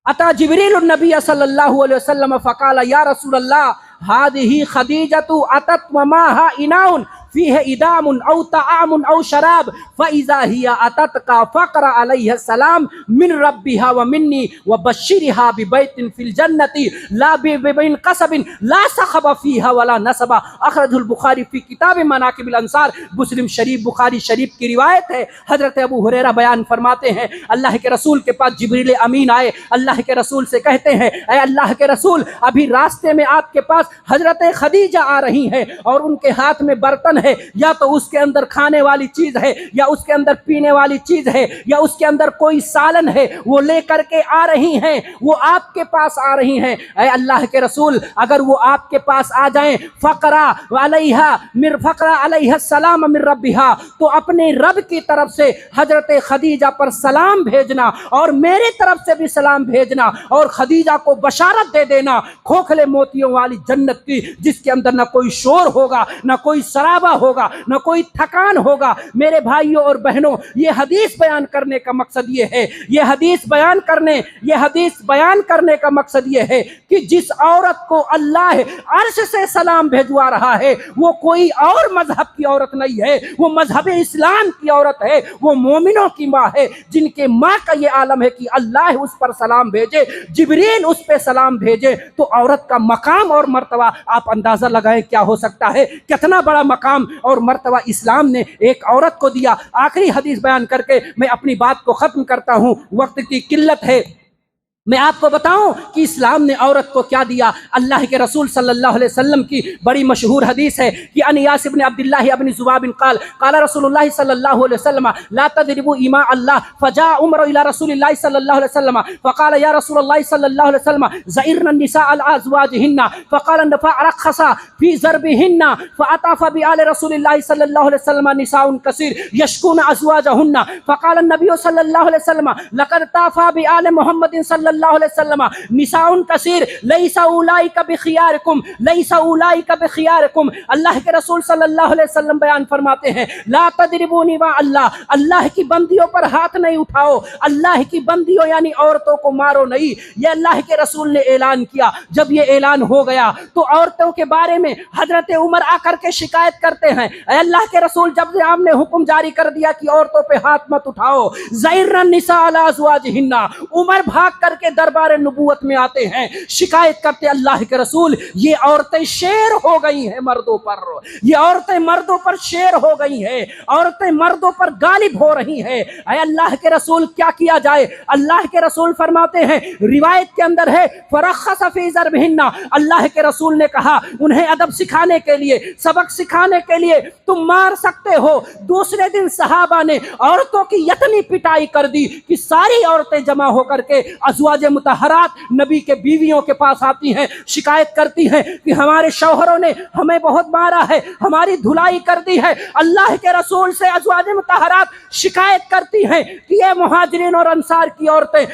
अता जिब्रील नबी सल्लल्लाहु अलैहि वसल्लम फ़क़ाल या रसूल अल्लाह हादिही खदीजतु अतत व माहा इनाउन फीह इदामुन औ ताआमुन औ शराब फ़इज़ा हिया अतत का फ़क़रा अलैहा सलाम मिन रब्बिहा व मिन्नी व बश्शिरहा बिबैतिन फिल जन्नति ला बिबिन कसबिन ला सखब फीहा वला नसबा। अखरजुल बुखारी फी किताब मनाकिबिल अंसार। मुस्लिम शरीफ, बुखारी शरीफ की रिवायत है। हजरत अबू हुरैरा बयान फरमाते हैं अल्लाह के रसूल के पास जिब्रील अमीन आए। अल्लाह के रसूल से कहते हैं ऐ अल्लाह के रसूल, अभी रास्ते में आपके पास हजरत खदीजा आ रही हैं और उनके हाथ में बर्तन बर्तन है, या तो उसके अंदर खाने वाली चीज है, या उसके अंदर पीने वाली चीज है, या उसके अंदर कोई सालन है, वो लेकर के आ रही हैं, वो आपके पास आ रही हैं। ऐ अल्लाह के रसूल, अगर वो आपके पास आ जाएं, फकरा अलैहा सलाम मिर रब्बिहा, तो अपने रब की तरफ से हजरत खदीजा पर सलाम भेजना और मेरी तरफ से भी सलाम भेजना, और खदीजा को बशारत दे देना खोखले मोतियों वाली जन्नत की, जिसके अंदर ना कोई शोर होगा, ना कोई शराबा होगा, ना कोई थकान होगा। मेरे भाइयों और बहनों, ये हदीस बयान करने का मकसद ये है, ये हदीस बयान करने का मकसद ये है कि जिस औरत को अल्लाह अर्श से सलाम भेजवा रहा है, वो कोई और मजहब की औरत नहीं है, वो मजहब इस्लाम की औरत है, वो मोमिनों की माँ है, जिनके माँ का ये आलम है कि अल्लाह उस पर सलाम भेजे, जिब्रील उस पर सलाम भेजे। तो औरत का मकाम और मर्तबा आप अंदाजा लगाएं क्या हो सकता है, कितना बड़ा मकाम और मर्तबा इस्लाम ने एक औरत को दिया। आखिरी हदीस बयान करके मैं अपनी बात को खत्म करता हूं, वक्त की किल्लत है। मैं आपको बताऊं कि इस्लाम ने औरत को क्या दिया। अल्लाह के रसूल सल्लल्लाहु अलैहि वसल्लम की बड़ी मशहूर हदीस है कि अनियास इब्न अब्दुल्लाह इब्न ज़ुबाब क़ाल रसूलुल्लाह सल्लल्लाहु अलैहि वसल्लम ला तदरिबू इमा अल्लाह फजा उमर इला रसूलिल्लाह सल्लल्लाहु अलैहि वसल्लम फ़क़ाल या रसूलल्लाह सल्लल्लाहु अलैहि वसल्लम ज़इरना निसा अल अज़वाजिहिन्ना फ़क़ाल फ़अरख़सा फ़ी ज़रबिहिन्ना फ़अताफ़ बि आले रसूलिल्लाह सल्लल्लाहु अलैहि वसल्लम निसाउन कसीर यशकुन अज़वाजहुन्ना फ़क़ाल नबी सल्लल्लाहु अलैहि वसल्लम लक़द ताफ़ा बि आले मुहम्मदिन सल्लल्लाहु अलैहि वसल्लम निसाउन कसीर लैसा उलाइका बिखियारकुम लैसा उलाइका बिखियारकुम। अल्लाह के रसूल सल्लल्लाहु अलैहि वसल्लम बयान फरमाते हैं, ला तदरिबूनी वा अल्लाह, अल्लाह की बंदियों पर हाथ नहीं उठाओ, अल्लाह की बंदियों यानी औरतों को मारो नहीं। ये अल्लाह के रसूल ने ऐलान किया। जब ये ऐलान हो गया तो औरतों के बारे में हजरत उमर आकर के शिकायत करते हैं, अल्लाह के रसूल जब से आपने हुक्म जारी कर दिया कि औरतों पे हाथ मत उठाओ, ज़इरन निसा अला अज़वाजिहिन्ना, उमर भाग करके दरबार नबूवत में आते हैं, शिकायत करते अल्लाह के रसूल ये औरतें शेर हो गई हैं मर्दों पर, ये औरतें मर्दों पर शेर हो गई हैं, औरतें मर्दों पर गालिब हो रही हैं। ऐ अल्लाह के रसूल क्या किया जाए। अल्लाह के रसूल फरमाते हैं, रिवायत के अंदर है फरख़्ख़स फ़ी ज़रबिहिन्ना, अल्लाह के रसूल ने कहा उन्हें अदब सिखाने के लिए, सबक सिखाने के लिए तुम मार सकते हो। दूसरे दिन सहाबा ने औरतों की यतनी पिटाई कर दी कि सारी औरतें जमा होकर के अज़वाज मुतहरात नबी के बीवियों के पास आती हैं, शिकायत करती हैं कि हमारे शौहरों ने हमें बहुत मारा है, हमारी धुलाई कर दी है। अल्लाह के रसूल से अज़वाज मुतहरात शिकायत करती हैं कि ये मुहाजिरीन और अंसार की औरतें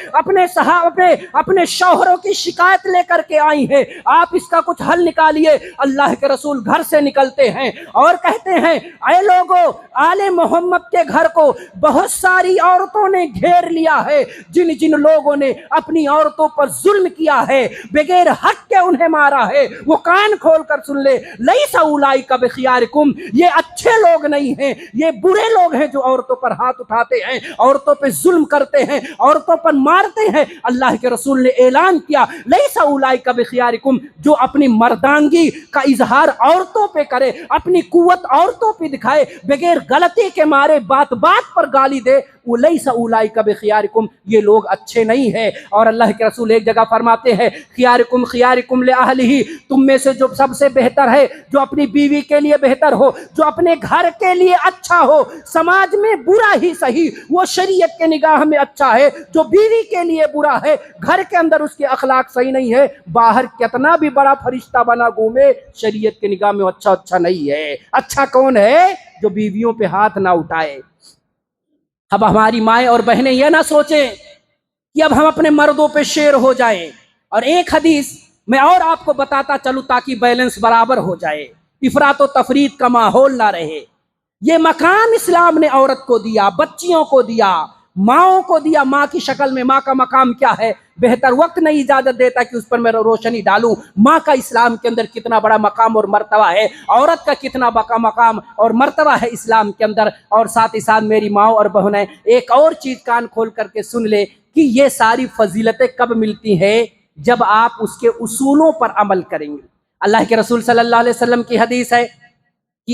अपने शौहरों की शिकायत लेकर के आई हैं, आप इसका कुछ हल निकालिए। अल्लाह के रसूल घर से निकलते हैं और कहते हैं, ऐ लोगों, आले मोहम्मद के घर को बहुत सारी औरतों ने घेर लिया है, जिन जिन लोगों ने अपनी औरतों पर जुल्म किया है, बगैर हक के उन्हें मारा है, वो कान खोल कर सुन ले, लैसा उलाइका बिखियारिकुम, ये अच्छे लोग नहीं हैं, ये बुरे लोग हैं जो औरतों पर हाथ उठाते हैं, औरतों पर जुल्म करते हैं, औरतों पर मारते हैं। अल्लाह के रसूल ने ऐलान किया, लैसा उलाइका बिखियारिकुम, जो अपनी मर्दांगी का इजहार औरतों पे करे, अपनी कुव्वत औरतों पे दिखाए, बगैर गलती के मारे, बात बात पर गाली दे, लैसा उलाइका बिखियारिकुम, ये लोग अच्छे नहीं है। और अल्लाह के रसूल एक जगह फरमाते हैं, खियारिकुम खियारिकुम ले अहलिही, तुम में से जो सबसे बेहतर है, जो अपनी बीवी के लिए बेहतर हो, जो अपने घर के लिए अच्छा हो, समाज में बुरा ही सही, वो शरीयत के निगाह में अच्छा है। जो बीवी के लिए बुरा है, घर के अंदर उसके अखलाक सही नहीं है, बाहर कितना भी बड़ा फरिश्ता बना घूमे, शरीयत के निगाह में अच्छा नहीं है। अच्छा कौन है? जो बीवियों पे हाथ ना उठाए। अब हमारी माएँ और बहनें यह ना सोचें कि अब हम अपने मर्दों पे शेर हो जाएं। और एक हदीस मैं और आपको बताता चलूं ताकि बैलेंस बराबर हो जाए, इफरात और तफरीत का माहौल ना रहे। ये मकाम इस्लाम ने औरत को दिया, बच्चियों को दिया, माओं को दिया। माँ की शक्ल में माँ का मकाम क्या है, बेहतर वक्त नहीं इजाजत देता कि उस पर मैं रोशनी डालूं। माँ का इस्लाम के अंदर कितना बड़ा मकाम और मर्तबा है, औरत का कितना बड़ा मकाम और मर्तबा है इस्लाम के अंदर। और साथ ही साथ मेरी माँ और बहनें, एक और चीज कान खोल करके सुन ले कि ये सारी फजीलतें कब मिलती हैं, जब आप उसके उसूलों पर अमल करेंगे। अल्लाह के रसूल सल्लल्लाहु अलैहि वसल्लम की हदीस है कि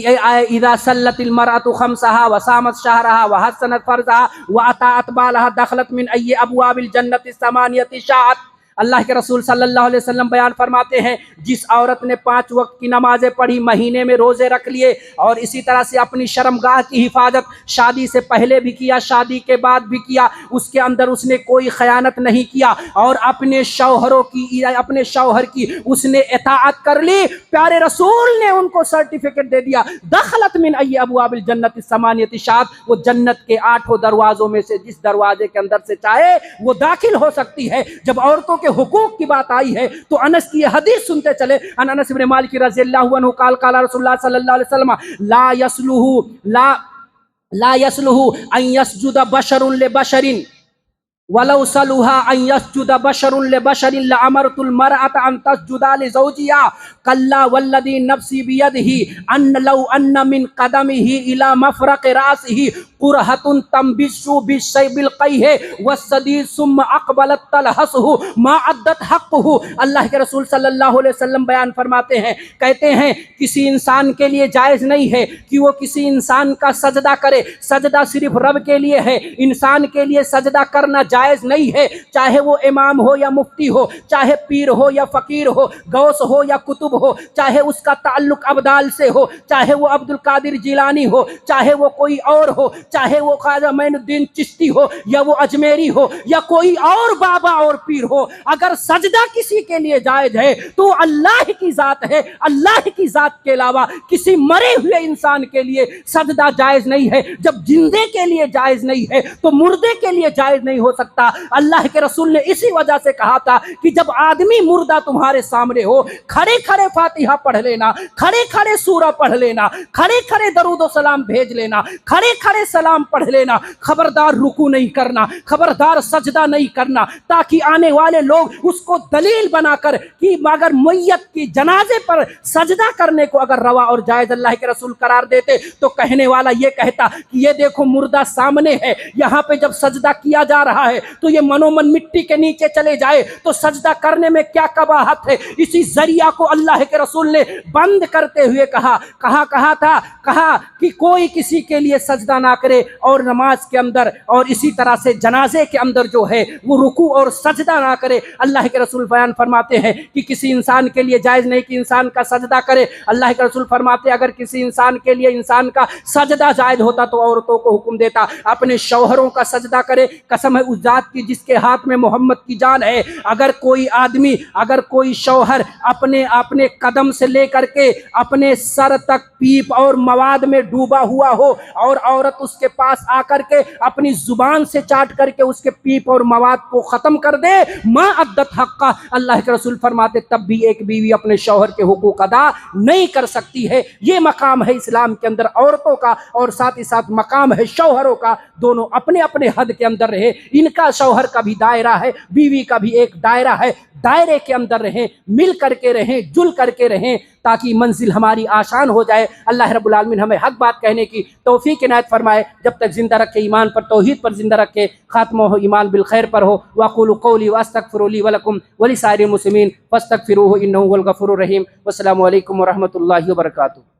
इज़ा सल्लतिल मरअतु खम्सहा व सामत शहरहा व हसनत फर्जहा व अताअत बालहा दखलत मिन अय्यि अबवाबिल जन्नति समानियति शाअत। अल्लाह के रसूल सल्लल्लाहु अलैहि वसल्लम बयान फरमाते हैं, जिस औरत ने 5 वक्त की नमाजें पढ़ी, महीने में रोजे रख लिए और इसी तरह से अपनी शर्मगाह की हिफाजत शादी से पहले भी किया, शादी के बाद भी किया, उसके अंदर उसने कोई खयानत नहीं किया और अपने शौहर की उसने इताअत कर ली, प्यारे रसूल ने उनको सर्टिफिकेट दे दिया, दखलत मिन अय्यि अबवाबिल जन्नत समानियति शात, वो जन्नत के 8 दरवाजों में से जिस दरवाजे के अंदर से चाहे वो दाखिल हो सकती है। जब औरतों के हुकूक की बात आई है तो अनस की हदीस सुनते चले। अनस इब्न मालिक रज़ियल्लाहु अन्हु क़ाल रसूलुल्लाह सल्लल्लाहु अलैहि वसल्लम ला यसलुहु अन यसजुदा बशरुन ले बशरिन वलौ सलुहा अन यसजुदा बशरुन ले बशरिन ला अमरतुल मरअत अन तस्जुदा ले ज़ौजिहा कल्ला वल्लदी नफ्सी बियदिही अन लौ अन्न मिन कदमिही इला मफरक़ रासिही कुरहतुन तंबिशु बिशैबिल क़ैह वसदीद सुम्मा अक़बलत तलहसहु मा अद्दत हक़्क़हु। अल्लाह के रसूल सल्लल्लाहु अलैहि वसल्लम बयान फरमाते हैं, कहते हैं किसी इंसान के लिए जायज़ नहीं है कि वो किसी इंसान का सजदा करे, सजदा सिर्फ रब के लिए है, इंसान के लिए सजदा करना जायज़ नहीं है, चाहे वो इमाम हो या मुफ्ती हो, चाहे पीर हो या फ़कीर हो, गौस हो या कुतुब हो, चाहे उसका ताल्लुक अब्दाल से हो, चाहे वो अब्दुल कादिर जिलानी हो, चाहे वो कोई और हो, चाहे वो ख्वाजा मोइनुद्दीन चिश्ती हो या वो अजमेरी हो या कोई और बाबा और पीर हो, अगर सजदा किसी के लिए जायज है तो अल्लाह की जात है, अल्लाह की जात के अलावा किसी मरे हुए इंसान के लिए सजदा जायज नहीं है। जब जिंदे के लिए जायज नहीं है तो मुर्दे के लिए जायज नहीं हो सकता। अल्लाह के रसूल ने इसी वजह से कहा था कि जब आदमी मुर्दा तुम्हारे सामने हो, खड़े खड़े फातिहा पढ़ लेना, खड़े खड़े सूरा पढ़ लेना, खड़े खड़े दरूद सलाम भेज लेना, खड़े खड़े सलाम पढ़ लेना, खबरदार रुकू नहीं करना, खबरदार सजदा नहीं करना, ताकि आने वाले लोग उसको दलील बनाकर कि अगर मैयत की जनाजे पर सजदा करने को अगर रवा और जायज अल्लाह के रसूल करार देते तो कहने वाला ये कहता कि ये देखो मुर्दा सामने है, यहाँ पे जब सजदा किया जा रहा है तो ये मनोमन मिट्टी के नीचे चले जाए तो सजदा करने में क्या कबाहत है। इसी जरिया को अल्लाह के रसूल ने बंद करते हुए कहा कि कोई किसी के लिए सजदा ना करे और नमाज के अंदर और इसी तरह से जनाजे के अंदर जो है वो रुकू और सजदा ना करे। अल्लाह के रसूल बयान फरमाते हैं कि किसी इंसान के लिए जायज़ नहीं कि इंसान का सजदा करे। अल्लाह के रसूल फरमाते हैं अगर किसी इंसान के लिए इंसान का सजदा जायज़ होता तो औरतों को हुक्म देता अपने शौहरों का सजदा करे। कसम है उस जात की जिसके हाथ में मोहम्मद की जान है, अगर कोई आदमी, अगर कोई शौहर अपने कदम से लेकर के अपने सर तक पीप और मवाद में डूबा हुआ हो और औरत उसके पास आकर के अपनी जुबान से चाट करके उसके पीप और मवाद को खत्म कर दे, माँ अद्दत हक्का, अल्लाह के रसूल फरमाते तब भी एक बीवी अपने शौहर के हुकूक अदा नहीं कर सकती है। ये मकाम है इस्लाम के अंदर औरतों का और साथ ही साथ मकाम है शौहरों का, दोनों अपने अपने हद के अंदर रहे। इनका शौहर का भी दायरा है, बीवी का भी एक दायरा है, दायरे के अंदर रहें, मिल करके रहें, जुल करके रहें ताकि मंजिल हमारी आसान हो जाए। अल्लाह रब्बुल आलमीन हमें हक बात कहने की तौफीक इनायत फरमाए, जब तक जिंदा रखे ईमान पर, तौहीद पर जिंदा रखे, खात्मा हो ईमान बिल खैर पर हो। वक़ूलु क़ौली वअस्तग़फ़िरु ली व लकुम व लिसाइरिल मुस्लिमीन फस्तग़फ़िरूहु इन्नहु हुवल गफ़ूरुर रहीम। वस्सलामु अलैकुम व रहमतुल्लाहि व बरकातुहू।